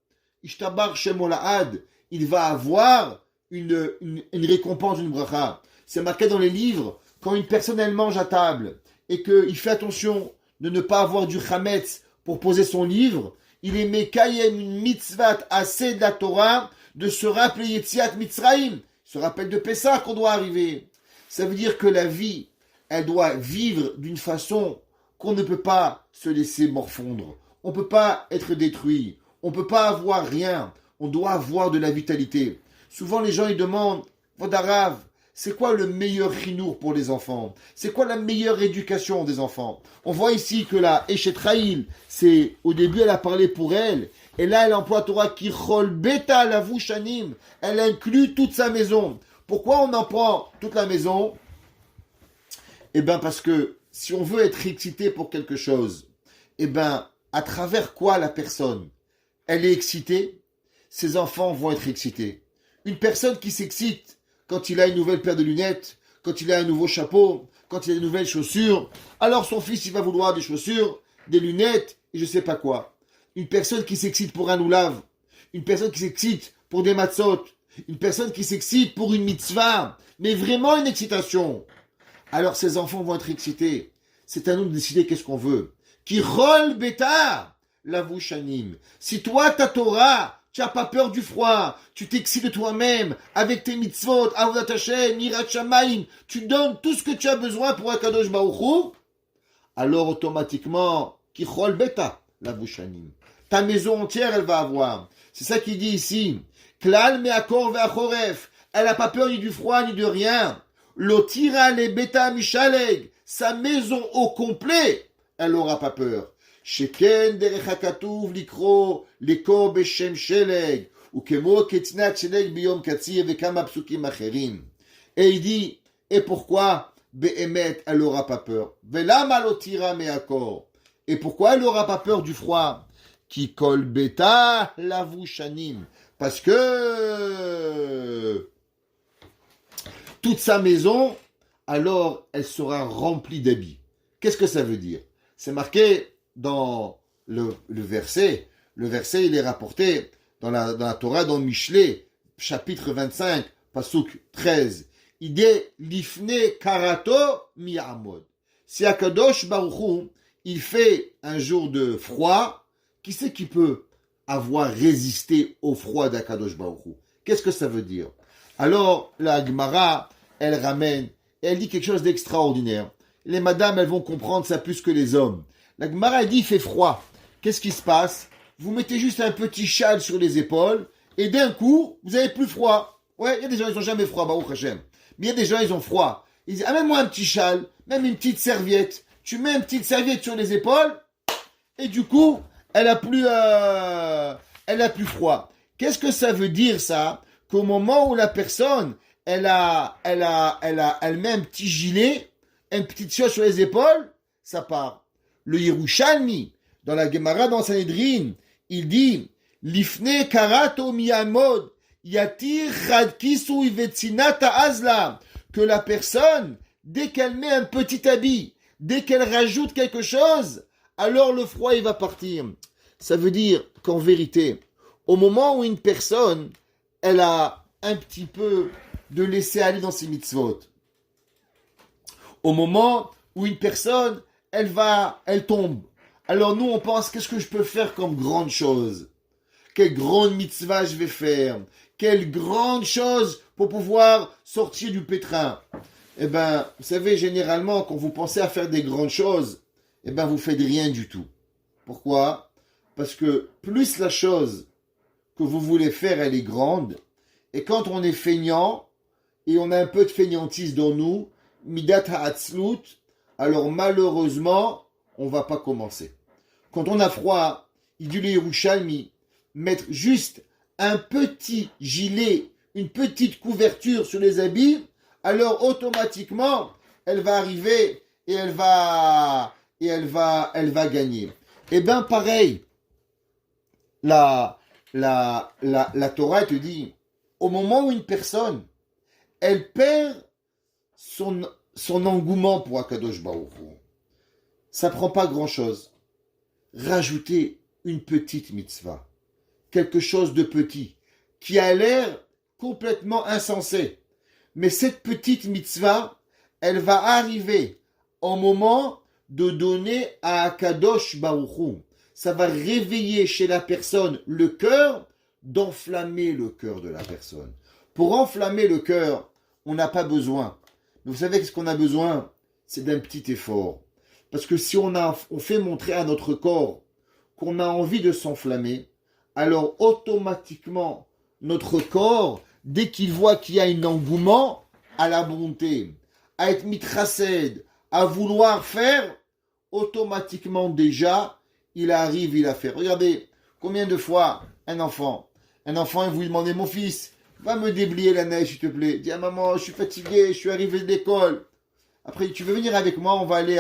Ishtabar Shem Olad, il va avoir une récompense d'une bracha. C'est marqué dans les livres, quand une personne elle mange à table et qu'il fait attention de ne pas avoir du chametz pour poser son livre, il est mekayem une mitzvat assez de la Torah de se rappeler Yetziat Mitzrayim, se rappelle de Pessah qu'on doit arriver. Ça veut dire que la vie, elle doit vivre d'une façon qu'on ne peut pas se laisser morfondre. On ne peut pas être détruit. On ne peut pas avoir rien. On doit avoir de la vitalité. Souvent, les gens, ils demandent, Vodarav, c'est quoi le meilleur chinour pour les enfants? C'est quoi la meilleure éducation des enfants? On voit ici que la Eshet Raïl, c'est, au début, elle a parlé pour elle. Et là, elle emploie Torah Kichol Beta Lavu Shanim. Elle inclut toute sa maison. Pourquoi on en prend toute la maison? Eh bien, parce que si on veut être excité pour quelque chose, eh bien, à travers quoi la personne, elle est excitée, ses enfants vont être excités. Une personne qui s'excite quand il a une nouvelle paire de lunettes, quand il a un nouveau chapeau, quand il a de nouvelles chaussures, alors son fils, il va vouloir des chaussures, des lunettes, et je sais pas quoi. Une personne qui s'excite pour un oulav, une personne qui s'excite pour des matzot, une personne qui s'excite pour une mitzvah, mais vraiment une excitation. Alors ses enfants vont être excités. C'est à nous de décider qu'est-ce qu'on veut. Qui rôle bêta, lavushanim. Si toi, ta Torah, tu n'as pas peur du froid, tu t'excites de toi-même, avec tes mitzvot, avodat Hashem, yirat shamayim, tu donnes tout ce que tu as besoin pour Akadosh Baruch Hu, alors automatiquement, qui rôle bêta, lavushanim. Ta maison entière, elle va avoir. C'est ça qu'il dit ici. Klal me'akor ve'achoref. Elle n'a pas peur ni du froid, ni de rien. L'otira le beta mishaleg. Sa maison au complet, elle n'aura pas peur. Sheken derech hakatuv likro leko beshem sheleg. Ukemo ketnat sheleg biyom katsir vekama psukim acherim. Et il dit, et pourquoi be'emet, elle n'aura pas peur? Velama l'otira me'akor. Et pourquoi elle n'aura pas peur du froid? Qui kol beta lavushanim. Parce que toute sa maison, alors elle sera remplie d'habits. Qu'est-ce que ça veut dire? C'est marqué dans le verset. Le verset, il est rapporté dans la Torah, dans Michelet, chapitre 25, pasuk 13. Il dit Lifne karato mi'amod. Si Akadosh Baruch Hu, il fait un jour de froid, qui c'est qui peut avoir résisté au froid d'Akadosh Baruch Hu? Qu'est-ce que ça veut dire? Alors, la Gemara, elle ramène, et elle dit quelque chose d'extraordinaire. Les madames, elles vont comprendre ça plus que les hommes. La Gemara, elle dit, il fait froid. Qu'est-ce qui se passe? Vous mettez juste un petit châle sur les épaules, et d'un coup, vous avez plus froid. Ouais, il y a des gens, ils n'ont jamais froid, Baruch Hashem. Mais il y a des gens, ils ont froid. Ils disent, amène-moi un petit châle, même une petite serviette. Tu mets une petite serviette sur les épaules, et du coup, elle a plus froid. Qu'est-ce que ça veut dire, ça? Qu'au moment où la personne, elle met un petit gilet, une petite chose sur les épaules, ça part. Le Yerushalmi, dans la Gemara, dans Sanhedrin, il dit, Lifne karato miyamod, yatir chadkisu ivetsinata azla, que la personne, dès qu'elle met un petit habit, dès qu'elle rajoute quelque chose, alors le froid, il va partir. Ça veut dire qu'en vérité, au moment où une personne, elle a un petit peu de laisser aller dans ses mitzvot, au moment où une personne, elle tombe, alors nous, on pense, qu'est-ce que je peux faire comme grande chose? Quelle grande mitzvah je vais faire? Quelle grande chose pour pouvoir sortir du pétrin? Eh bien, vous savez, généralement, quand vous pensez à faire des grandes choses, eh bien, vous faites rien du tout. Pourquoi? Parce que plus la chose que vous voulez faire, elle est grande, et quand on est feignant, et on a un peu de feignantise dans nous, midat ha'atzlut, alors malheureusement, on va pas commencer. Quand on a froid, il dit le Yerushalmi, mettre juste un petit gilet, une petite couverture sur les habits, alors automatiquement, elle va arriver et elle va gagner. Eh bien, pareil, la Torah te dit, au moment où une personne, elle perd son engouement pour Akadosh Baruch Hu, ça prend pas grand-chose. Rajouter une petite mitzvah, quelque chose de petit, qui a l'air complètement insensé. Mais cette petite mitzvah, elle va arriver au moment de donner à Akadosh Baruch Hu. Ça va réveiller chez la personne le cœur, d'enflammer le cœur de la personne. Pour enflammer le cœur, on n'a pas besoin. Mais vous savez ce qu'on a besoin? C'est d'un petit effort. Parce que si on fait montrer à notre corps qu'on a envie de s'enflammer, alors automatiquement, notre corps, dès qu'il voit qu'il y a un engouement, à la bonté, à être mitracède, à vouloir faire, automatiquement déjà, il arrive, il a fait. Regardez, combien de fois un enfant, il vous demandait, mon fils, va me déblayer la neige, s'il te plaît. Dis à maman, je suis fatigué, je suis arrivé de l'école. Après, tu veux venir avec moi, on va aller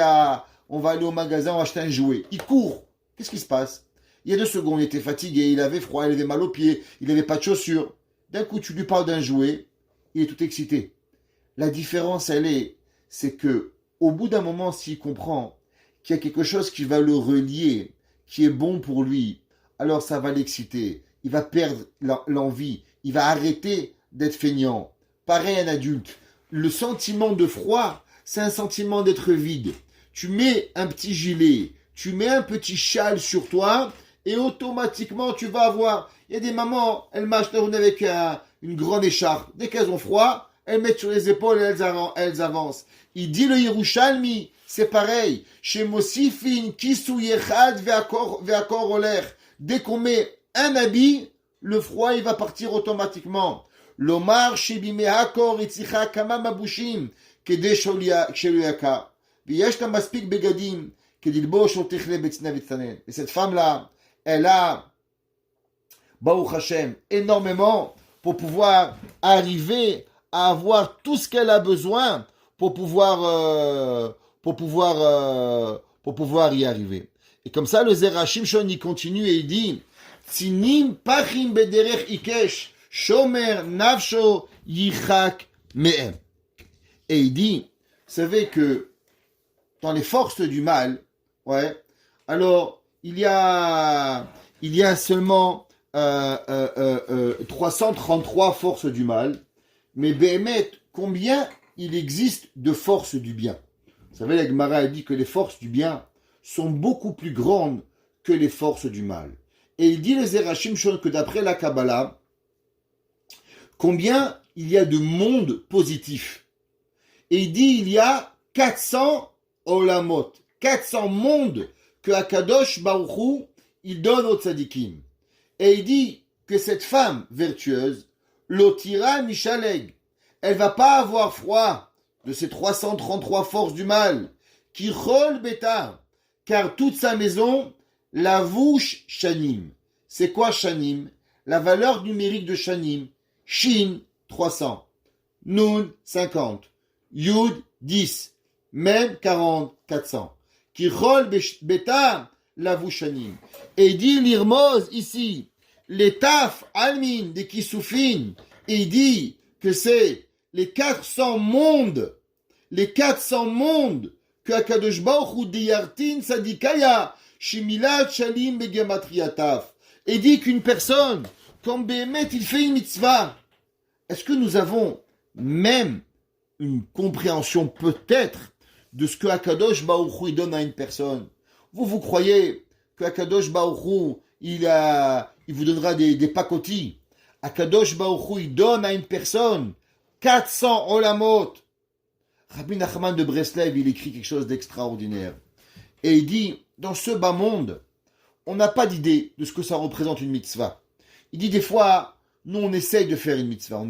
au magasin, on va acheter un jouet. Il court. Qu'est-ce qui se passe? Il y a 2 secondes, il était fatigué, il avait froid, il avait mal aux pieds, il n'avait pas de chaussures. D'un coup, tu lui parles d'un jouet, il est tout excité. La différence, c'est que, au bout d'un moment, s'il comprend qu'il y a quelque chose qui va le relier, qui est bon pour lui, alors ça va l'exciter. Il va perdre l'envie. Il va arrêter d'être feignant. Pareil, un adulte. Le sentiment de froid, c'est un sentiment d'être vide. Tu mets un petit gilet, tu mets un petit châle sur toi, et automatiquement, tu vas avoir... Il y a des mamans, elles marchent avec une grande écharpe. Dès qu'elles ont froid, elles mettent sur les épaules et elles avancent. Il dit le Yerushalmi, c'est pareil. Chez Mosifin, Kisou Yechad, Veakor Oler. Dès qu'on met un habit, le froid, il va partir automatiquement. Lomar, Shebime Hakor, Itzicha, Kama Mabushim, Kede Sheluyaka. Viyashta Maspik Begadim, Kedilbosh, Otichle, Betzina, Betzanen. Et cette femme-là, elle a, Baruch Hashem, énormément pour pouvoir arriver à avoir tout ce qu'elle a besoin pour pouvoir y arriver. Et comme ça, le Zerachim Shon, il continue et il dit, Tzinim pachim bederech ikesh, shomer nafsho yichak me'em. Et il dit, vous savez que dans les forces du mal, alors il y a seulement 333 forces du mal, mais Béhémet, combien il existe de forces du bien? Vous savez, la Gemara a dit que les forces du bien sont beaucoup plus grandes que les forces du mal. Et il dit, les Zerachim Shon, que d'après la Kabbalah, combien il y a de mondes positifs. Et il dit, il y a 400 olamot, 400 mondes que Akadosh Baruch Hu, il donne aux tzadikim. Et il dit que cette femme vertueuse, l'otira mishaleg, elle va pas avoir froid de ces 333 forces du mal, qui chol beta, car toute sa maison, la vouche shanim. C'est quoi shanim? La valeur numérique de shanim. Shin, 300. Nun, 50. Yud, 10. Mem, 40, 400. Qui chol beta, la vouche shanim. Et il dit l'irmoz ici, les taf almin des kisoufin, et il dit que c'est les 400 mondes que Akadosh Baruch Hu diyartin sadikaya shimilat shalim begematriataf. Et dit qu'une personne, quand Béhémet il fait une mitzvah, est-ce que nous avons même une compréhension peut-être de ce que Akadosh Baruch Hu donne à une personne? Vous croyez que Akadosh Baruch Hu il vous donnera des pacotis? Akadosh Baruch Hu il donne à une personne 400 olamot. Rabbi Nachman de Breslev, il écrit quelque chose d'extraordinaire. Et il dit, dans ce bas monde, on n'a pas d'idée de ce que ça représente une mitzvah. Il dit des fois, nous on essaye de faire une mitzvah, on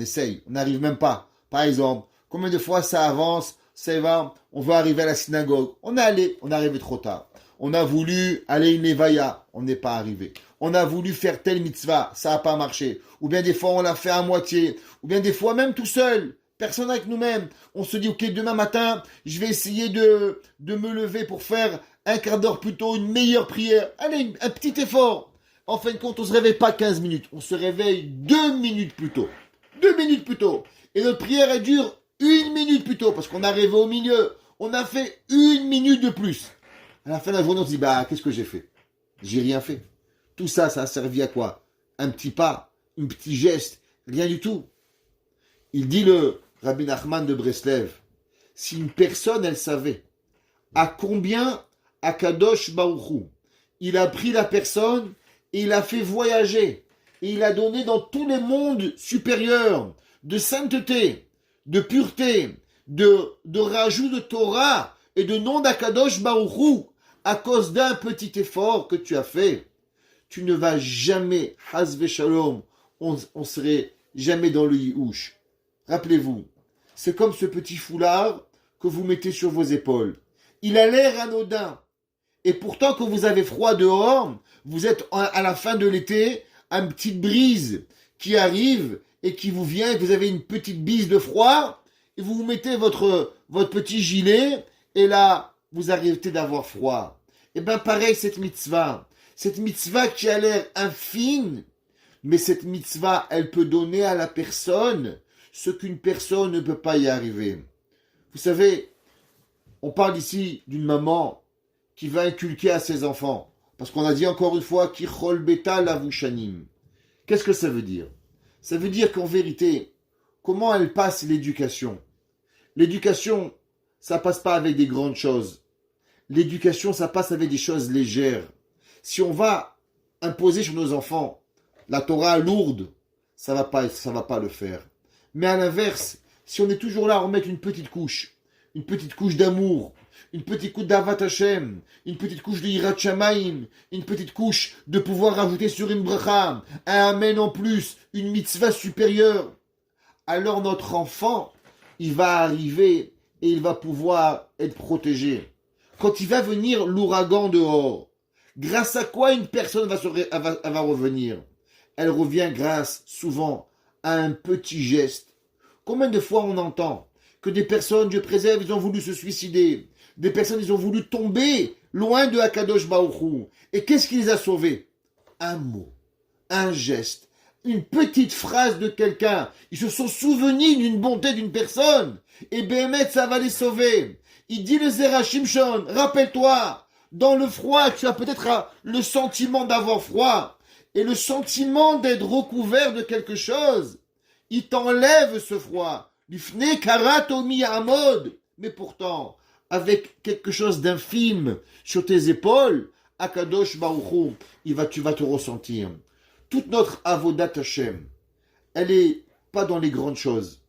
n'arrive même pas. Par exemple, combien de fois ça avance, ça va, on veut arriver à la synagogue. On est arrivé trop tard. On a voulu aller à une levaya, on n'est pas arrivé. On a voulu faire telle mitzvah, ça n'a pas marché. Ou bien des fois on l'a fait à moitié. Ou bien des fois même tout seul, personne avec nous-mêmes. On se dit, ok, demain matin, je vais essayer de me lever pour faire un quart d'heure plus tôt, une meilleure prière. Allez, un petit effort. En fin de compte, on ne se réveille pas 15 minutes. On se réveille 2 minutes plus tôt. 2 minutes plus tôt. Et notre prière, elle dure 1 minute plus tôt, parce qu'on est arrivé au milieu. On a fait 1 minute de plus. À la fin de la journée, on se dit, qu'est-ce que j'ai fait? J'ai rien fait. Tout ça, ça a servi à quoi? Un petit pas, un petit geste, rien du tout. Il dit le Rabbi Nachman de Breslev, si une personne, elle savait à combien Akadosh Baruch Hu, il a pris la personne et il a fait voyager, et il a donné dans tous les mondes supérieurs de sainteté, de pureté, de rajout de Torah et de nom d'Akadosh Baruch Hu, à cause d'un petit effort que tu as fait, tu ne vas jamais, Haz Veshalom, on serait jamais dans le Yihush. Rappelez-vous, c'est comme ce petit foulard que vous mettez sur vos épaules. Il a l'air anodin. Et pourtant, quand vous avez froid dehors, vous êtes à la fin de l'été, une petite brise qui arrive et qui vous vient, et vous avez une petite bise de froid, et vous mettez votre petit gilet, et là, vous arrêtez d'avoir froid. Et bien pareil, cette mitzvah qui a l'air infime, mais cette mitzvah, elle peut donner à la personne ce qu'une personne ne peut pas y arriver. Vous savez, on parle ici d'une maman qui va inculquer à ses enfants, parce qu'on a dit encore une fois, Kichol beta lavushanim. Qu'est-ce que ça veut dire? Ça veut dire qu'en vérité, comment elle passe l'éducation? L'éducation, ça passe pas avec des grandes choses. L'éducation, ça passe avec des choses légères. Si on va imposer sur nos enfants la Torah lourde, ça va pas le faire. Mais à l'inverse, si on est toujours là à remettre une petite couche d'amour, une petite couche d'Avat Hashem, une petite couche de Yirat Shamayim, une petite couche de pouvoir rajouter sur une bracha, un amen en plus, une mitzvah supérieure, alors notre enfant, il va arriver et il va pouvoir être protégé. Quand il va venir l'ouragan dehors, grâce à quoi une personne va revenir? Elle revient grâce, souvent, à un petit geste. Combien de fois on entend que des personnes, Dieu préserve, ils ont voulu se suicider. Des personnes, ils ont voulu tomber loin de Akadosh Baruch Hu. Et qu'est-ce qui les a sauvés? Un mot, un geste, une petite phrase de quelqu'un. Ils se sont souvenus d'une bonté d'une personne. Et Béhémet, ça va les sauver. Il dit le Zera Shimshon, rappelle-toi, dans le froid, tu as peut-être le sentiment d'avoir froid. Et le sentiment d'être recouvert de quelque chose, il t'enlève ce froid. Lifne karatomi amod. Mais pourtant, avec quelque chose d'infime sur tes épaules, Akadosh Baruch Hu, tu vas te ressentir. Toute notre avodat Hashem, elle est pas dans les grandes choses.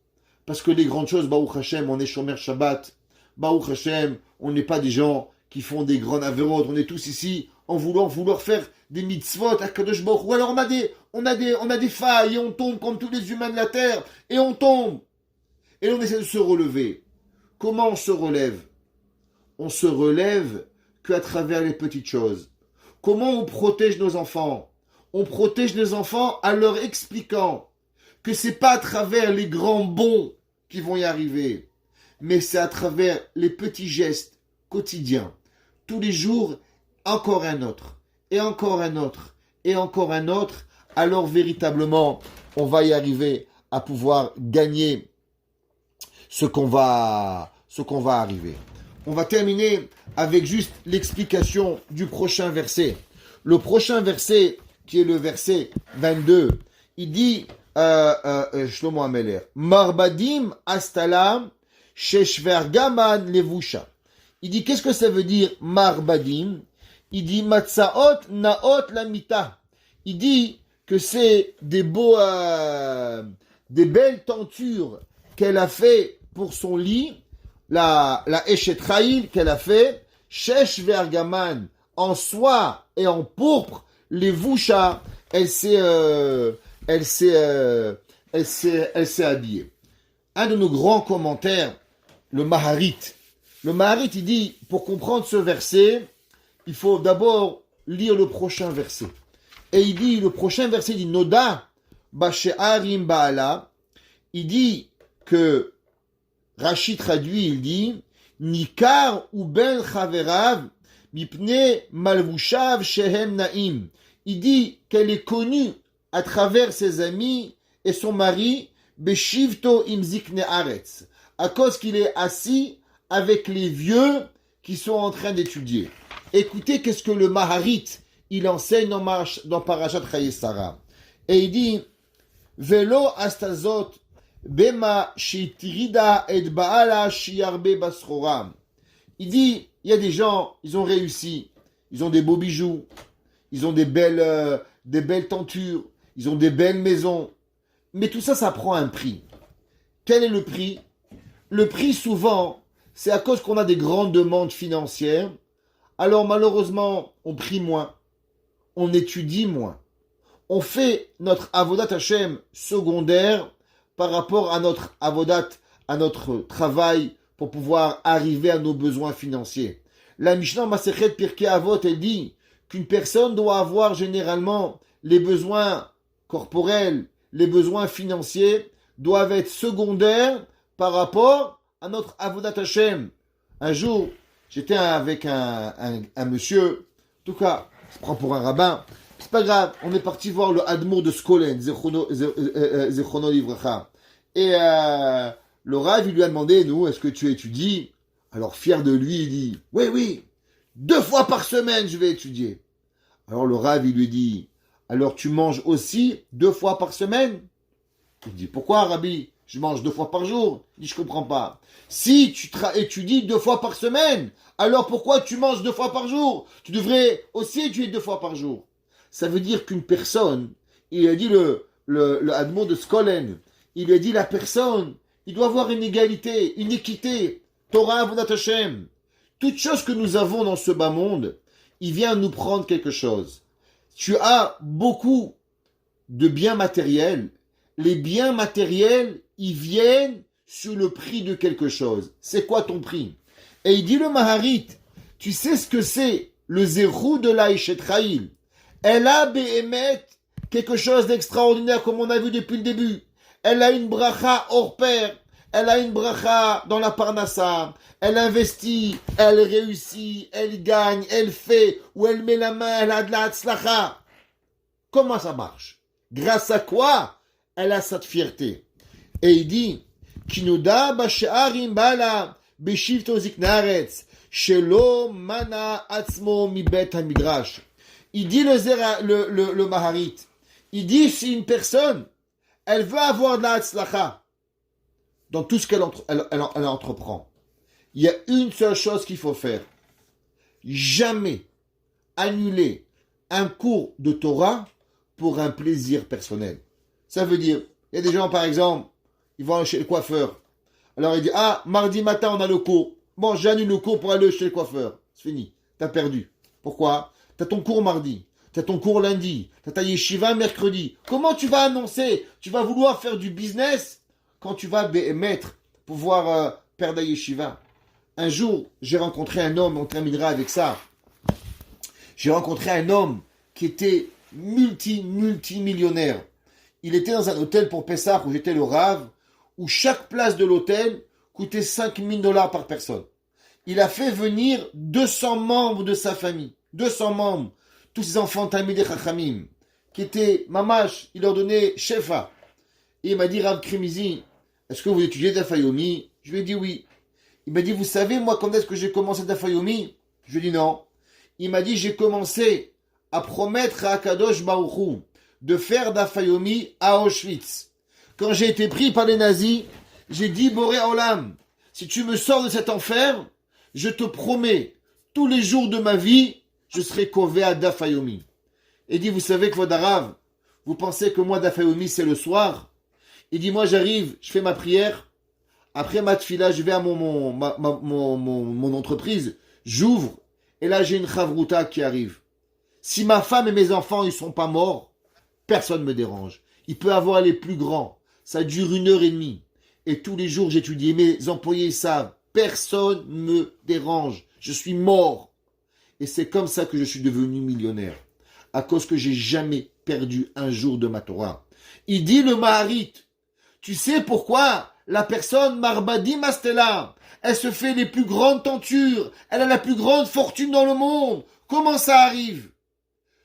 Parce que les grandes choses, Baruch Hashem, on est Shomer Shabbat. Baruch Hashem, on n'est pas des gens qui font des grandes avérotes. On est tous ici en vouloir faire des mitzvot à Kadosh Baruch Hu. Ou alors on a des failles et on tombe comme tous les humains de la terre. Et on tombe. Et on essaie de se relever. Comment on se relève? On se relève qu'à travers les petites choses. Comment on protège nos enfants? On protège nos enfants en leur expliquant que c'est pas à travers les grands bons qui vont y arriver, mais c'est à travers les petits gestes quotidiens. Tous les jours, encore un autre, et encore un autre, et encore un autre. Alors véritablement, on va y arriver à pouvoir gagner ce qu'on va arriver. On va terminer avec juste l'explication du prochain verset. Le prochain verset, qui est le verset 22, il dit, Shlomo Ameler, Marbadim Astalam Sheshvergaman Levusha. Il dit, qu'est-ce que ça veut dire Marbadim? Il dit, Matzaot Naot Lamita. Il dit que c'est des belles tentures qu'elle a fait pour son lit, la Eshet Chayil qu'elle a fait, Sheshvergaman, en soie et en pourpre, Levusha, elle s'est habillée. Un de nos grands commentaires, le Maharit. Le Maharit, il dit, pour comprendre ce verset, il faut d'abord lire le prochain verset. Et il dit, le prochain verset dit, Noda, Bashe'arim Ba'ala. Il dit que, Rashi traduit, il dit, Nikar ou ben chaverav, mipne malvushav shehem naim. Il dit qu'elle est connue à travers ses amis et son mari, Beshivto imzikne aretz, à cause qu'il est assis avec les vieux qui sont en train d'étudier. Écoutez qu'est-ce que le Maharit, il enseigne dans Parashat Chayei Sarah. Et il dit, Velo astazot bema shitrida et baala shiarbe basroram. Il dit, il y a des gens, ils ont réussi, ils ont des beaux bijoux, ils ont des belles tentures, ils ont des belles maisons. Mais tout ça, ça prend un prix. Quel est le prix? Le prix, souvent, c'est à cause qu'on a des grandes demandes financières. Alors, malheureusement, on prie moins. On étudie moins. On fait notre avodat Hashem secondaire par rapport à notre avodat à notre travail pour pouvoir arriver à nos besoins financiers. La Mishnah Masechet Pirkei Avot, elle dit qu'une personne doit avoir généralement les besoins corporels, les besoins financiers doivent être secondaires par rapport à notre Avodat Hashem. Un jour, j'étais avec un monsieur, en tout cas, je prends pour un rabbin, c'est pas grave, on est parti voir le Admour de Skolen, Zechrono Livracha. Et le Rav, il lui a demandé, nous, est-ce que tu étudies? Alors, fier de lui, il dit, oui, 2 fois par semaine, je vais étudier. Alors, le Rav, il lui dit, alors tu manges aussi 2 fois par semaine? Il dit, pourquoi, Rabbi? Je mange 2 fois par jour. Il dit, je comprends pas. Si tu étudies 2 fois par semaine, alors pourquoi tu manges 2 fois par jour? Tu devrais aussi étudier 2 fois par jour. Ça veut dire qu'une personne, il a dit le Admon de Skolen, il a dit la personne, il doit avoir une égalité, une équité. Torah Avodat Hashem. Toute chose que nous avons dans ce bas monde, il vient nous prendre quelque chose. Tu as beaucoup de biens matériels. Les biens matériels, ils viennent sur le prix de quelque chose. C'est quoi ton prix? Et il dit le Maharit, tu sais ce que c'est le zérou de l'Aïchet Chaïl. Elle a béhémet quelque chose d'extraordinaire comme on a vu depuis le début. Elle a une bracha hors pair. Elle a une bracha dans la parnassa. Elle investit, elle réussit, elle gagne, elle fait, ou elle met la main, elle a de la hatzlacha. Comment ça marche? Grâce à quoi elle a cette fierté? Et il dit, Kinoda b'she'arim bala b'shivto ziknaretz shelo mana atzmo mibet hamidrash. Il dit le Maharit, il dit si une personne, elle veut avoir de la hatzlacha dans tout ce qu'elle entreprend, il y a une seule chose qu'il faut faire. Jamais annuler un cours de Torah pour un plaisir personnel. Ça veut dire, il y a des gens, par exemple, ils vont aller chez le coiffeur. Alors il dit, mardi matin, on a le cours. Bon, j'annule le cours pour aller chez le coiffeur. C'est fini. T'as perdu. Pourquoi? T'as ton cours mardi. T'as ton cours lundi. T'as ta yeshiva mercredi. Comment tu vas annoncer? Tu vas vouloir faire du business quand tu vas mettre, pouvoir perdre la yeshiva. Un jour, j'ai rencontré un homme, on terminera avec ça. J'ai rencontré un homme qui était multimillionnaire. Il était dans un hôtel pour Pessah où j'étais le Rav, où chaque place de l'hôtel coûtait $5,000 par personne. Il a fait venir 200 membres de sa famille. 200 membres. Tous ses enfants Talmidei Chachamim, qui étaient mamash, il leur donnait shefa. Et il m'a dit, Rav Krimizi, est-ce que vous étudiez Daf Yomi? Je lui ai dit oui. Il m'a dit, vous savez, moi, quand est-ce que j'ai commencé Daf Yomi? Je lui ai dit non. Il m'a dit, j'ai commencé à promettre à Akadosh Baruch Hu de faire Daf Yomi à Auschwitz. Quand j'ai été pris par les nazis, j'ai dit, Boré Olam, si tu me sors de cet enfer, je te promets, tous les jours de ma vie, je serai kové à Daf Yomi. Et dit, vous savez que votre Arav, vous pensez que moi, Daf Yomi, c'est le soir? Il dit, moi, j'arrive, je fais ma prière. Après ma tfila, je vais à mon entreprise. J'ouvre. Et là, j'ai une chavruta qui arrive. Si ma femme et mes enfants, ils sont pas morts, personne ne me dérange. Il peut avoir les plus grands. Ça dure 1h30. Et tous les jours, j'étudie. Et mes employés savent. Personne ne me dérange. Je suis mort. Et c'est comme ça que je suis devenu millionnaire. À cause que j'ai jamais perdu un jour de ma Torah. Il dit le Maharit, tu sais pourquoi la personne Marbadi Mastela, elle se fait les plus grandes tentures, elle a la plus grande fortune dans le monde. Comment ça arrive?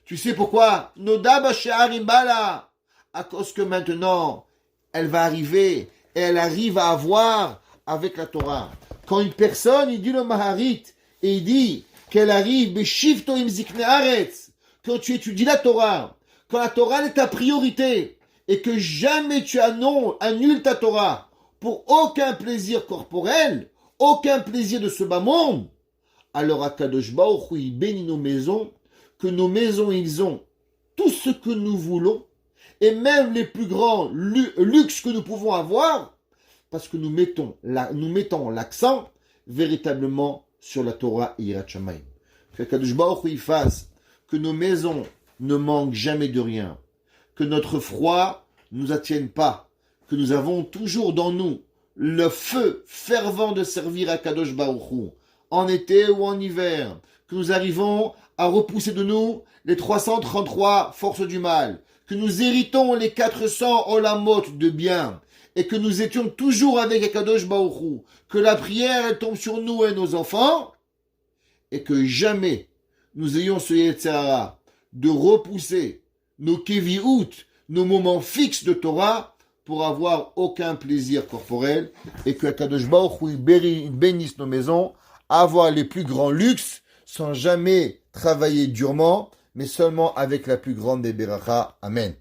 Tu sais pourquoi? Noda Bashe'arim Bala. À cause que maintenant, elle va arriver, et elle arrive à avoir avec la Torah. Quand une personne, il dit le Maharit, et il dit qu'elle arrive, Beshivto im zikne aretz, quand tu étudies la Torah, quand la Torah est ta priorité, et que jamais tu annules ta Torah pour aucun plaisir corporel, aucun plaisir de ce bas monde, alors Akadosh Baruch Hu, il bénit nos maisons, que nos maisons, ils ont tout ce que nous voulons, et même les plus grands luxes que nous pouvons avoir, parce que nous mettons l'accent véritablement sur la Torah et Yirat Shamayim. Qu'Akadosh Baruch Hu, il fasse que nos maisons ne manquent jamais de rien, que notre froid ne nous attienne pas, que nous avons toujours dans nous le feu fervent de servir à Kadosh Baruch Hu, en été ou en hiver, que nous arrivons à repousser de nous les 333 forces du mal, que nous héritons les 400 olamot de bien, et que nous étions toujours avec Akadosh Baruch Hu, que la prière elle tombe sur nous et nos enfants, et que jamais nous ayons ce Yetzirah de repousser nos Keviout, nos moments fixes de Torah, pour avoir aucun plaisir corporel, et que Akadosh Baruch Hu bénisse nos maisons, avoir les plus grands luxes, sans jamais travailler durement, mais seulement avec la plus grande des berachas. Amen.